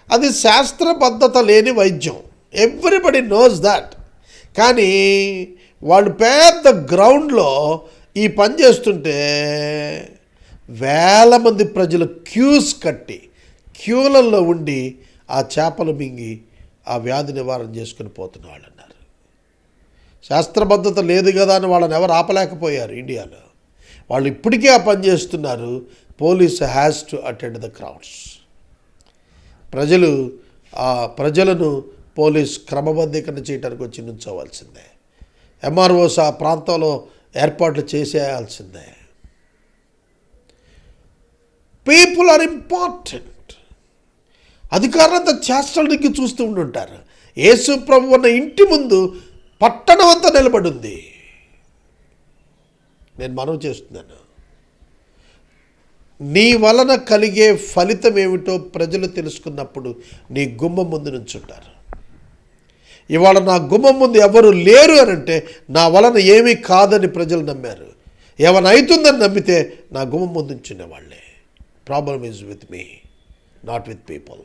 అది శాస్త్రబద్ధత లేని వైద్యం. Everybody knows that. కానీ వాళ్ళు పెద్ద గ్రౌండ్లో ఈ పని చేస్తుంటే వేల మంది ప్రజలు క్యూస్ కట్టి క్యూలలో ఉండి ఆ చేపలు మింగి ఆ వ్యాధి నివారణ చేసుకుని పోతున్న వాళ్ళు అన్నారు. శాస్త్రబద్ధత లేదు కదా అని వాళ్ళని ఎవరు ఆపలేకపోయారు ఇండియాలో. వాళ్ళు ఇప్పటికే ఆ పని చేస్తున్నారు. Police has to attend the crowds. ప్రజలను పోలీస్ క్రమబద్ధీకరణ చేయడానికి వచ్చి నుంచోవలసిందే. ఎంఆర్ఓస్ ఆ ప్రాంతంలో ఏర్పాట్లు చేసేయాల్సిందే. People are important. అధికారులంతా చేష్టలు దిగ్గి చూస్తూ ఉండుంటారు. యేసు ప్రభు ఉన్న ఇంటి ముందు పట్టణం అంతా నిలబడి ఉంది. నేను మనవి చేస్తున్నాను, నీ వలన కలిగే ఫలితం ఏమిటో ప్రజలు తెలుసుకున్నప్పుడు నీ గుమ్మం ముందు నుంచుంటారు. ఇవాళ నా గుమ్మం ముందు ఎవరు లేరు అని అంటే నా వలన ఏమీ కాదని ప్రజలు నమ్మారు. ఏమైనా అవుతుందని నమ్మితే నా గుమ్మం ముందు ఉంచునే వాళ్ళే. Problem is with me, not with people.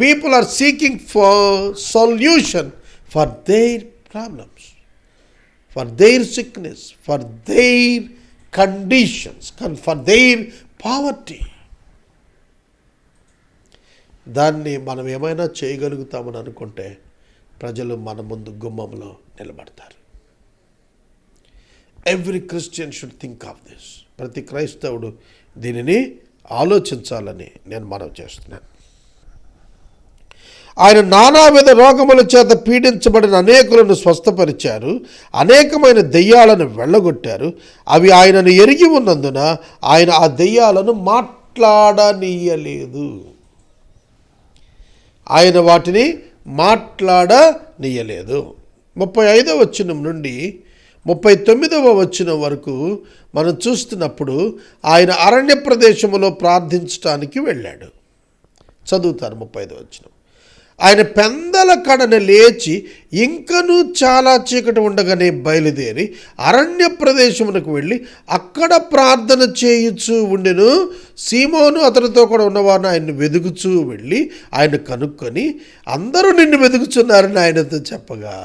People are seeking for solution for their problems, for their sickness, for their conditions, for their poverty. దాన్ని మనం ఏమైనా చేయగలుగుతామని అనుకుంటే ప్రజలు మన ముందు గుమ్మంలో నిలబడతారు. Every Christian should think of this. ప్రతి క్రైస్తవుడు దీనిని ఆలోచించాలని నేను మనవి చేస్తున్నాను. ఆయన నానావిధ రోగముల చేత పీడించబడిన అనేకులను స్వస్థపరిచారు, అనేకమైన దెయ్యాలను వెళ్ళగొట్టారు. అవి ఆయనను ఎరిగి ఉన్నందున ఆయన ఆ దెయ్యాలను మాట్లాడనీయలేదు. ఆయన వాటిని మాట్లాడనీయలేదు. 35వ వచనం నుండి 39వ వచనం వరకు మనం చూస్తున్నప్పుడు ఆయన అరణ్య ప్రదేశంలో ప్రార్థించడానికి వెళ్ళాడు. చదువుతాను 35వ వచనం. ఆయన పెందల కడన లేచి ఇంకనూ చాలా చీకటి ఉండగానే బయలుదేరి అరణ్య ప్రదేశమునకు వెళ్ళి అక్కడ ప్రార్థన చేయుచూ ఉండెను. సీమోను అతనితో కూడా ఉన్నవారిని ఆయన్ని వెదుగుచూ వెళ్ళి ఆయన కనుక్కొని, అందరూ నిన్ను వెదుగుచున్నారని ఆయనతో చెప్పగా.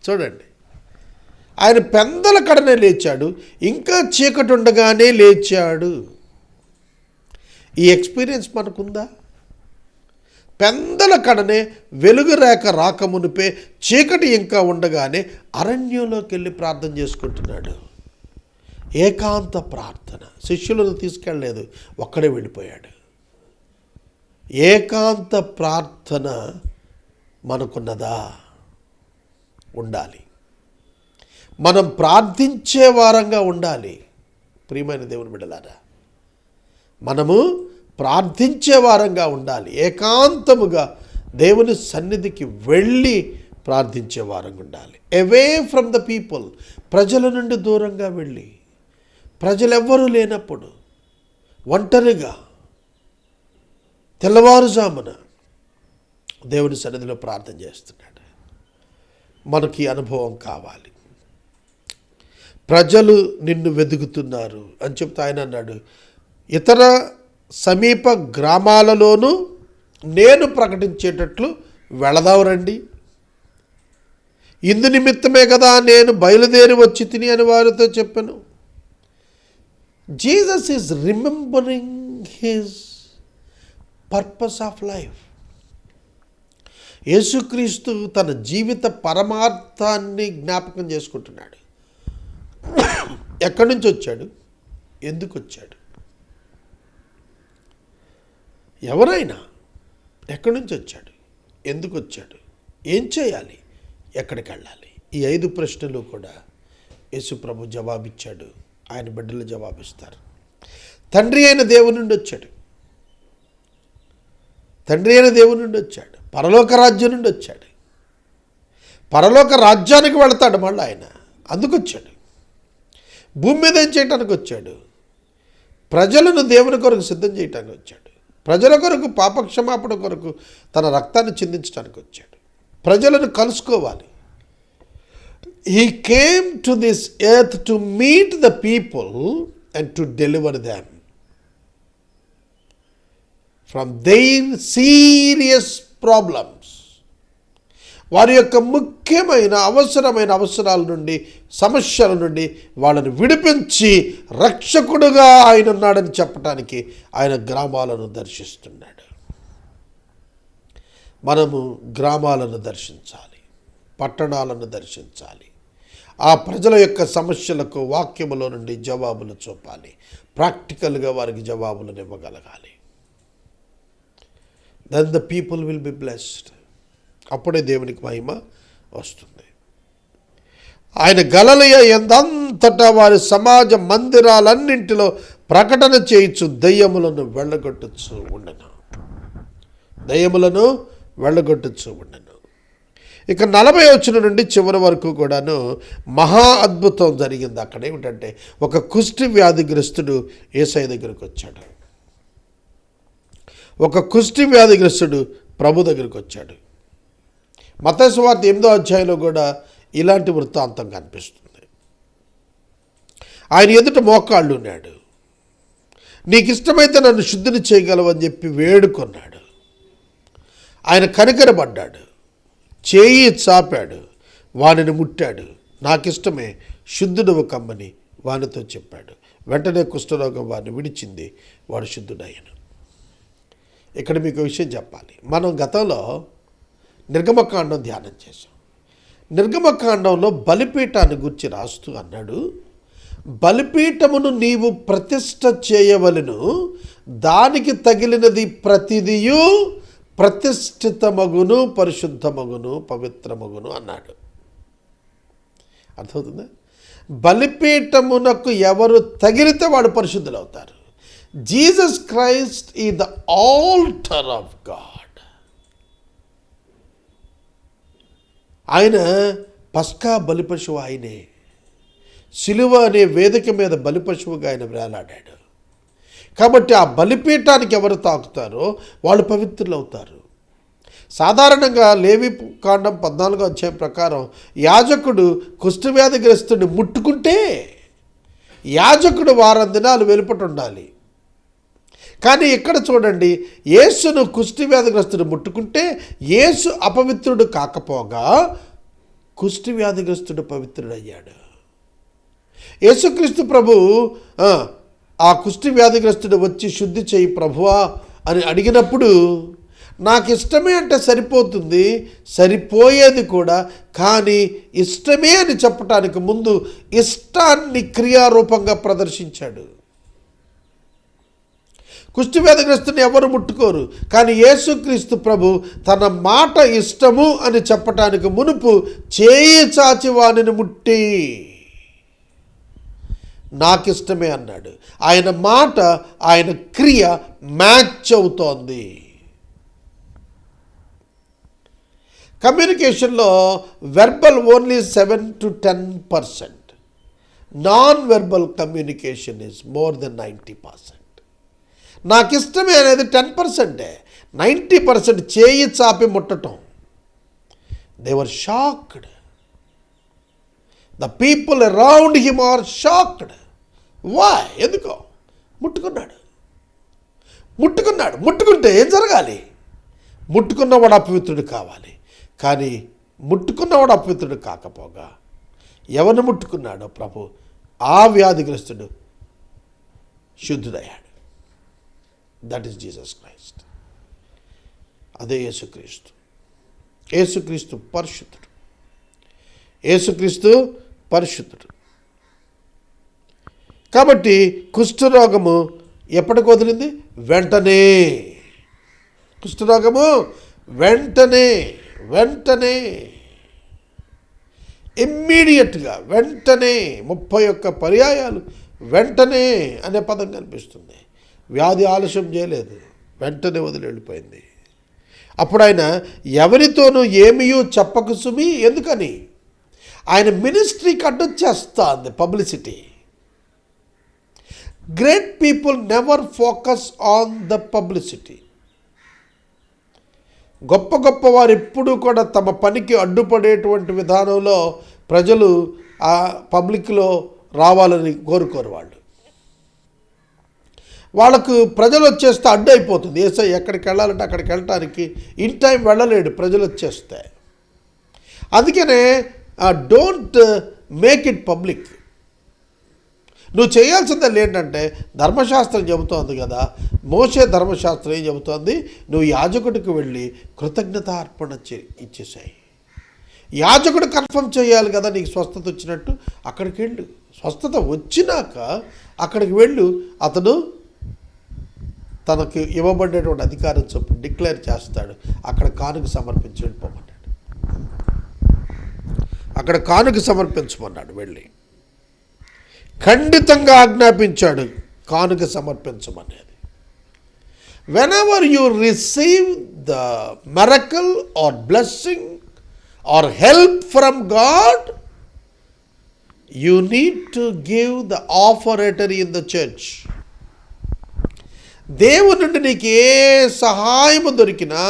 చూడండి, ఆయన పెందల కడనే లేచాడు, ఇంకా చీకటి ఉండగానే లేచాడు. ఈ ఎక్స్పీరియన్స్ మనకుందా? పెందల కడనే వెలుగు రేఖ రాకమునిపే చీకటి ఇంకా ఉండగానే అరణ్యంలోకి వెళ్ళి ప్రార్థన చేసుకుంటున్నాడు. ఏకాంత ప్రార్థన. శిష్యులను తీసుకెళ్ళలేదు, ఒక్కడే వెళ్ళిపోయాడు. ఏకాంత ప్రార్థన మనకున్నదా? ఉండాలి. మనం ప్రార్థించే వారంగా ఉండాలి. ప్రియమైన దేవుని బిడ్డలారా, మనము ప్రార్థించే వారంగా ఉండాలి. ఏకాంతముగా దేవుని సన్నిధికి వెళ్ళి ప్రార్థించే వారంగా ఉండాలి. అవే ఫ్రమ్ ద పీపుల్, ప్రజల నుండి దూరంగా వెళ్ళి, ప్రజలెవ్వరూ లేనప్పుడు ఒంటరిగా తెల్లవారుజామున దేవుని సన్నిధిలో ప్రార్థన చేస్తున్నాడు. మనకి అనుభవం కావాలి. ప్రజలు నిన్ను వెతుకుతున్నారు అని చెప్తే ఆయన అన్నాడు, ఇతర సమీప గ్రామాలలోనూ నేను ప్రకటించేటట్లు వెళదాం రండి. ఇందు నిమిత్తమే కదా నేను బయలుదేరి వచ్చి తిని అని వారితో చెప్పాను. Jesus is remembering his purpose of life. యేసుక్రీస్తు తన జీవిత పరమార్థాన్ని జ్ఞాపకం చేసుకుంటున్నాడు. ఎక్కడి నుంచి వచ్చాడు? ఎందుకు వచ్చాడు? ఎవరైనా ఎక్కడి నుంచి వచ్చాడు? ఎందుకు వచ్చాడు? ఏం చేయాలి? ఎక్కడికి వెళ్ళాలి? ఈ 5 ప్రశ్నలు కూడా యేసు ప్రభు జవాబిచ్చాడు. ఆయన బిడ్డలు జవాబిస్తారు. తండ్రి అయిన దేవుని నుండి వచ్చాడు. తండ్రి అయిన దేవుని నుండి వచ్చాడు. పరలోక రాజ్యం నుండి వచ్చాడు. పరలోక రాజ్యానికి వెళతాడు మళ్ళీ ఆయన. అందుకు వచ్చాడు. భూమి మీద ఏం చేయటానికి వచ్చాడు? ప్రజలను దేవుని కొరకు సిద్ధం చేయటానికి వచ్చాడు. ప్రజల కొరకు, పాపక్షమాపణ కొరకు తన రక్తాన్ని చిందించడానికి వచ్చాడు. ప్రజలను కలుసుకోవాలి. He came to this earth to meet the people and to deliver them from their serious problems. వారి యొక్క ముఖ్యమైన అవసరాల నుండి, సమస్యల నుండి వాళ్ళని విడిపించి రక్షకుడుగా ఆయన ఉన్నాడని చెప్పడానికి ఆయన గ్రామాలను దర్శిస్తున్నాడు. మనము గ్రామాలను దర్శించాలి, పట్టణాలను దర్శించాలి. ఆ ప్రజల యొక్క సమస్యలకు వాక్యములో నుండి జవాబులు చూపాలి. ప్రాక్టికల్గా వారికి జవాబులను ఇవ్వగలగాలి. Then the people will be blessed. అప్పుడే దేవునికి మహిమ వస్తుంది. ఆయన గలిలయ ఎందంతటా వారి సమాజ మందిరాలన్నింటిలో ప్రకటన చేయించు దయ్యములను వెళ్ళగొట్టుచు ఉండను. ఇక 40వ వచనం నుండి చివరి వరకు కూడాను మహా అద్భుతం జరిగింది. అక్కడ ఏమిటంటే, ఒక కుష్టి వ్యాధిగ్రస్తుడు యేసయ్య దగ్గరికి వచ్చాడు. ఒక కుష్టి వ్యాధిగ్రస్తుడు ప్రభు దగ్గరికి వచ్చాడు. మత్తయి సువార్త 8వ అధ్యాయంలో కూడా ఇలాంటి వృత్తాంతం కనిపిస్తుంది. ఆయన ఎదుట మోకాళ్ళు ఉన్నాడు. నీకు ఇష్టమైతే నన్ను శుద్ధిని చేయగలవని చెప్పి వేడుకొన్నాడు. ఆయన కనికరపడ్డాడు, చేయి చాపాడు, వానిని ముట్టాడు. నాకిష్టమే, శుద్ధుడవు కమ్మని వానితో చెప్పాడు. వెంటనే కుష్ఠరోగం వారిని విడిచింది, వాడు శుద్ధుడయ్యాను. ఇక్కడ మీకు విషయం చెప్పాలి. మనం గతంలో నిర్గమకాండం ధ్యానం చేశాం. నిర్గమకాండంలో బలిపీఠాన్ని గురించి రాస్తూ అన్నాడు, బలిపీఠమును నీవు ప్రతిష్ఠ చేయవలెను, దానికి తగిలినది ప్రతిదియు ప్రతిష్ఠితమగును, పరిశుద్ధమగును, పవిత్రమగును అన్నాడు. అర్థమవుతుందా? బలిపీఠమునకు ఎవరు తగిలితే వాడు పరిశుద్ధులు అవుతారు. Jesus Christ is the altar of God. ఆయన పస్కా బలిపశువు ఆయనే. సిలువ అనే వేదిక మీద బలిపశువుగా ఆయన వేలాడాడు. కాబట్టి ఆ బలిపీఠానికి ఎవరు తాకుతారో వాళ్ళు పవిత్రులు అవుతారు. సాధారణంగా లేవి కాండం 14వ అధ్యాయం ప్రకారం యాజకుడు కుష్ఠవ్యాధిగ్రస్తుడిని ముట్టుకుంటే యాజకుడు వారం దినాలు వెలుపట ఉండాలి. కానీ ఇక్కడ చూడండి, యేసును కుష్ఠవ్యాధిగ్రస్తుడు ముట్టుకుంటే యేసు అపవిత్రుడు కాకపోగా కుష్ఠవ్యాధిగ్రస్తుడు పవిత్రుడయ్యాడు. యేసుక్రీస్తు ప్రభు ఆ కుష్ఠవ్యాధిగ్రస్తుడు వచ్చి శుద్ధి చేయి ప్రభువా అని అడిగినప్పుడు నాకు ఇష్టమే అంటే సరిపోతుంది, సరిపోయేది కూడా. కానీ ఇష్టమే అని చెప్పటానికి ముందు ఇష్టాన్ని క్రియారూపంగా ప్రదర్శించాడు. కుష్ఠవ్యాధిగ్రస్తుని ఎవరు ముట్టుకోరు, కానీ యేసుక్రీస్తు ప్రభు తన మాట ఇష్టము అని చెప్పటానికి మునుపు చేయి చాచి వానిని ముట్టి నాకిష్టమే అన్నాడు. ఆయన మాట, ఆయన క్రియ మ్యాచ్ అవుతోంది. కమ్యూనికేషన్లో verbal only 7 to 10%, non verbal communication is more than 90%. నాకు ఇష్టమే అనేది 10%. 90% చేయి చాపి ముట్టడం. They were shocked. The people around him are shocked. Why? ఎందుకో? ముట్టుకున్నాడు. ముట్టుకుంటే ఏం జరగాలి? ముట్టుకున్నవాడు అపవిత్రుడు కావాలి. కానీ ముట్టుకున్నవాడు అపవిత్రుడు కాకపోగా ఎవరిని ముట్టుకున్నాడో ప్రభు, ఆ వ్యాధిగ్రస్తుడు శుద్ధుడయ్యాడు. That is Jesus Christ. అదే యేసుక్రీస్తు. యేసుక్రీస్తు పరిశుద్ధుడు. యేసుక్రీస్తు పరిశుద్ధుడు. కాబట్టి కుష్ఠరోగము ఎప్పటికి వదిలింది? వెంటనే. కుష్ఠరోగము వెంటనే ఇమ్మీడియట్గా, వెంటనే 31 పర్యాయాలు వెంటనే అనే పదం కనిపిస్తుంది. వ్యాధి ఆలస్యం చేయలేదు, వెంటనే వదిలి వెళ్ళిపోయింది. అప్పుడు ఆయన ఎవరితోనూ ఏమీయూ చెప్పకు సుమి. ఎందుకని? ఆయన మినిస్ట్రీకి అడ్డొచ్చేస్తుంది publicity. Great people never focus on the publicity. గొప్ప వారు ఎప్పుడూ కూడా తమ పనికి అడ్డుపడేటువంటి విధానంలో ప్రజలు ఆ పబ్లిక్లో రావాలని కోరుకోరు. వాళ్ళకు ప్రజలు వచ్చేస్తే అడ్డు అయిపోతుంది. ఏసై ఎక్కడికి వెళ్ళాలంటే అక్కడికి వెళ్ళటానికి ఇన్ టైం వెళ్ళలేడు, ప్రజలు వచ్చేస్తే. అందుకనే డోంట్ మేక్ ఇట్ పబ్లిక్. నువ్వు చేయాల్సిందే ఏంటంటే, ధర్మశాస్త్రం చెబుతోంది కదా, మోషే ధర్మశాస్త్రం ఏం చెబుతోంది? నువ్వు యాజకుడికి వెళ్ళి కృతజ్ఞత అర్పణ ఇచ్చేసాయి. యాజకుడు కన్ఫర్మ్ చేయాలి కదా నీకు స్వస్థత వచ్చినట్టు. అక్కడికి వెళ్ళు. స్వస్థత వచ్చినాక అక్కడికి వెళ్ళు. అతను తనకు ఇవ్వబడేటువంటి అధికారం చొప్పున డిక్లేర్ చేస్తాడు. అక్కడ కానుక సమర్పించి వెళ్ళిపోమన్నాడు. అక్కడ కానుక సమర్పించమన్నాడు. వెళ్ళి ఖండితంగా ఆజ్ఞాపించాడు కానుక సమర్పించమనేది. whenever you receive the miracle or blessing or help from God, you need to give the offertory in the church. దేవుని నుండి నీకు ఏ సహాయము దొరికినా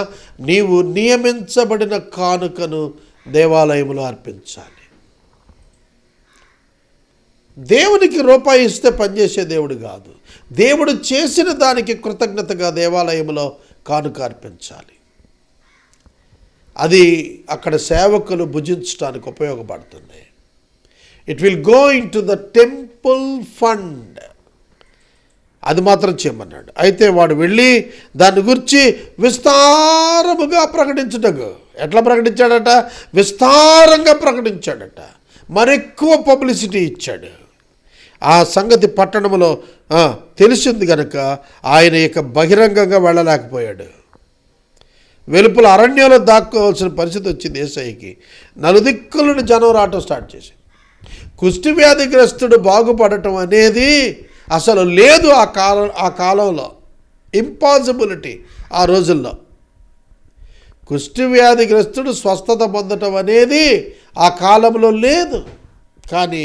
నీవు నియమించబడిన కానుకను దేవాలయంలో అర్పించాలి. దేవునికి రూపాయి ఇస్తే పనిచేసే దేవుడు కాదు. దేవుడు చేసిన దానికి కృతజ్ఞతగా దేవాలయంలో కానుక అర్పించాలి. అది అక్కడ సేవకులు భుజించడానికి ఉపయోగపడుతుంది. It will go in to the temple fund. అది మాత్రం చేయమన్నాడు. అయితే వాడు వెళ్ళి దాని గురించి విస్తారముగా ప్రకటించుటకు. ఎట్లా ప్రకటించాడట? విస్తారంగా ప్రకటించాడట. మరెక్కువ పబ్లిసిటీ ఇచ్చాడు. ఆ సంగతి పట్టణంలో తెలిసింది కనుక ఆయన ఇక బహిరంగంగా వెళ్ళలేకపోయాడు. వెలుపల అరణ్యంలో దాక్కోవాల్సిన పరిస్థితి వచ్చింది యేసయ్యకి. నలుదిక్కులను జనం రావటం స్టార్ట్ చేసి. కుష్ఠవ్యాధిగ్రస్తుడు బాగుపడటం అనేది అసలు లేదు ఆ కాలంలో. ఇంపాసిబిలిటీ ఆ రోజుల్లో. కుష్టి వ్యాధిగ్రస్తుడు స్వస్థత పొందటం అనేది ఆ కాలంలో లేదు. కానీ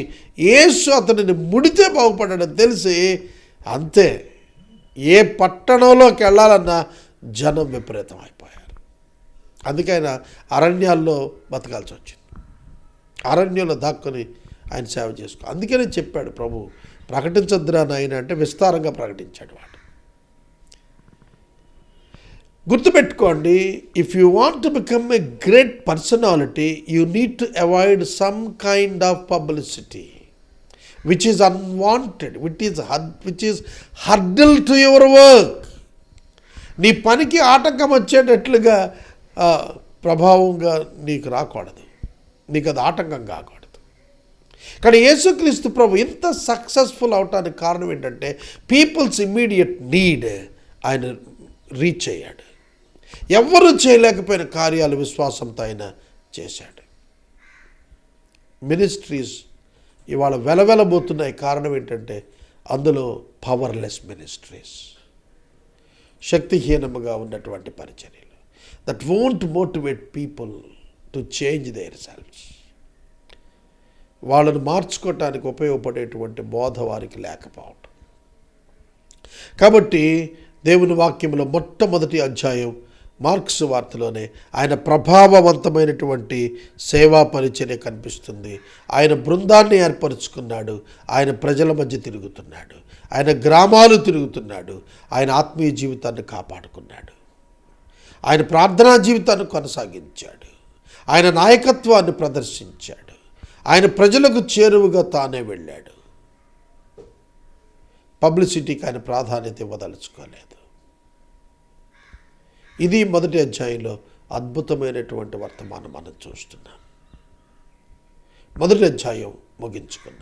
యేసు అతనిని ముడితే బాగుపడడం తెలిసి అంతే, ఏ పట్టణంలోకి వెళ్ళాలన్నా జనం విపరీతం అయిపోయారు. అందుకైనా అరణ్యాల్లో బతకాల్సి వచ్చింది. అరణ్యంలో దాక్కుని ఆయన సేవ చేసుకో. అందుకనే చెప్పాడు ప్రభు, ప్రకటించద్దురా నాయన అంటే విస్తారంగా ప్రకటించాడు వాడు. గుర్తుపెట్టుకోండి, if you want to become a great personality you need to avoid some kind of publicity which is unwanted, which is hurdle to your work. నీ పనికి ఆటంకం వచ్చేటట్లుగా ప్రభావంగా నీకు రాకూడదు, నీకు అది ఆటంకం కాకూడదు. కానీ యేసుక్రీస్తు ప్రభు ఇంత సక్సెస్ఫుల్ అవటానికి కారణం ఏంటంటే పీపుల్స్ ఇమ్మీడియట్ నీడ్ ఆయన రీచ్ అయ్యాడు. ఎవరు చేయలేకపోయిన కార్యాలు విశ్వాసంతో ఆయన చేశాడు. మినిస్ట్రీస్ ఇవాళ వెలవెలబోతున్నాయి. కారణం ఏంటంటే అందులో పవర్లెస్ మినిస్ట్రీస్, శక్తిహీనముగా ఉన్నటువంటి పరిచర్యలు, that won't motivate people to change their selfs. వాళ్ళను మార్చుకోవటానికి ఉపయోగపడేటువంటి బోధ వారికి లేకపోవటం. కాబట్టి దేవుని వాక్యంలో మొట్టమొదటి అధ్యాయం మార్క్స్ వార్తలోనే ఆయన ప్రభావవంతమైనటువంటి సేవా పరిచర్య కనిపిస్తుంది. ఆయన బృందాన్ని ఏర్పరుచుకున్నాడు, ఆయన ప్రజల మధ్య తిరుగుతున్నాడు, ఆయన గ్రామాలు తిరుగుతున్నాడు, ఆయన ఆత్మీయ జీవితాన్ని కాపాడుకున్నాడు, ఆయన ప్రార్థనా జీవితాన్ని కొనసాగించాడు, ఆయన నాయకత్వాన్ని ప్రదర్శించాడు, ఆయన ప్రజలకు చేరువుగా తానే వెళ్ళాడు. పబ్లిసిటీకి ఆయన ప్రాధాన్యత ఇవ్వదలుచుకోలేదు. ఇది మొదటి అధ్యాయంలో అద్భుతమైనటువంటి వర్తమానం మనం చూస్తున్నాం. మొదటి అధ్యాయం ముగించుకున్నాం.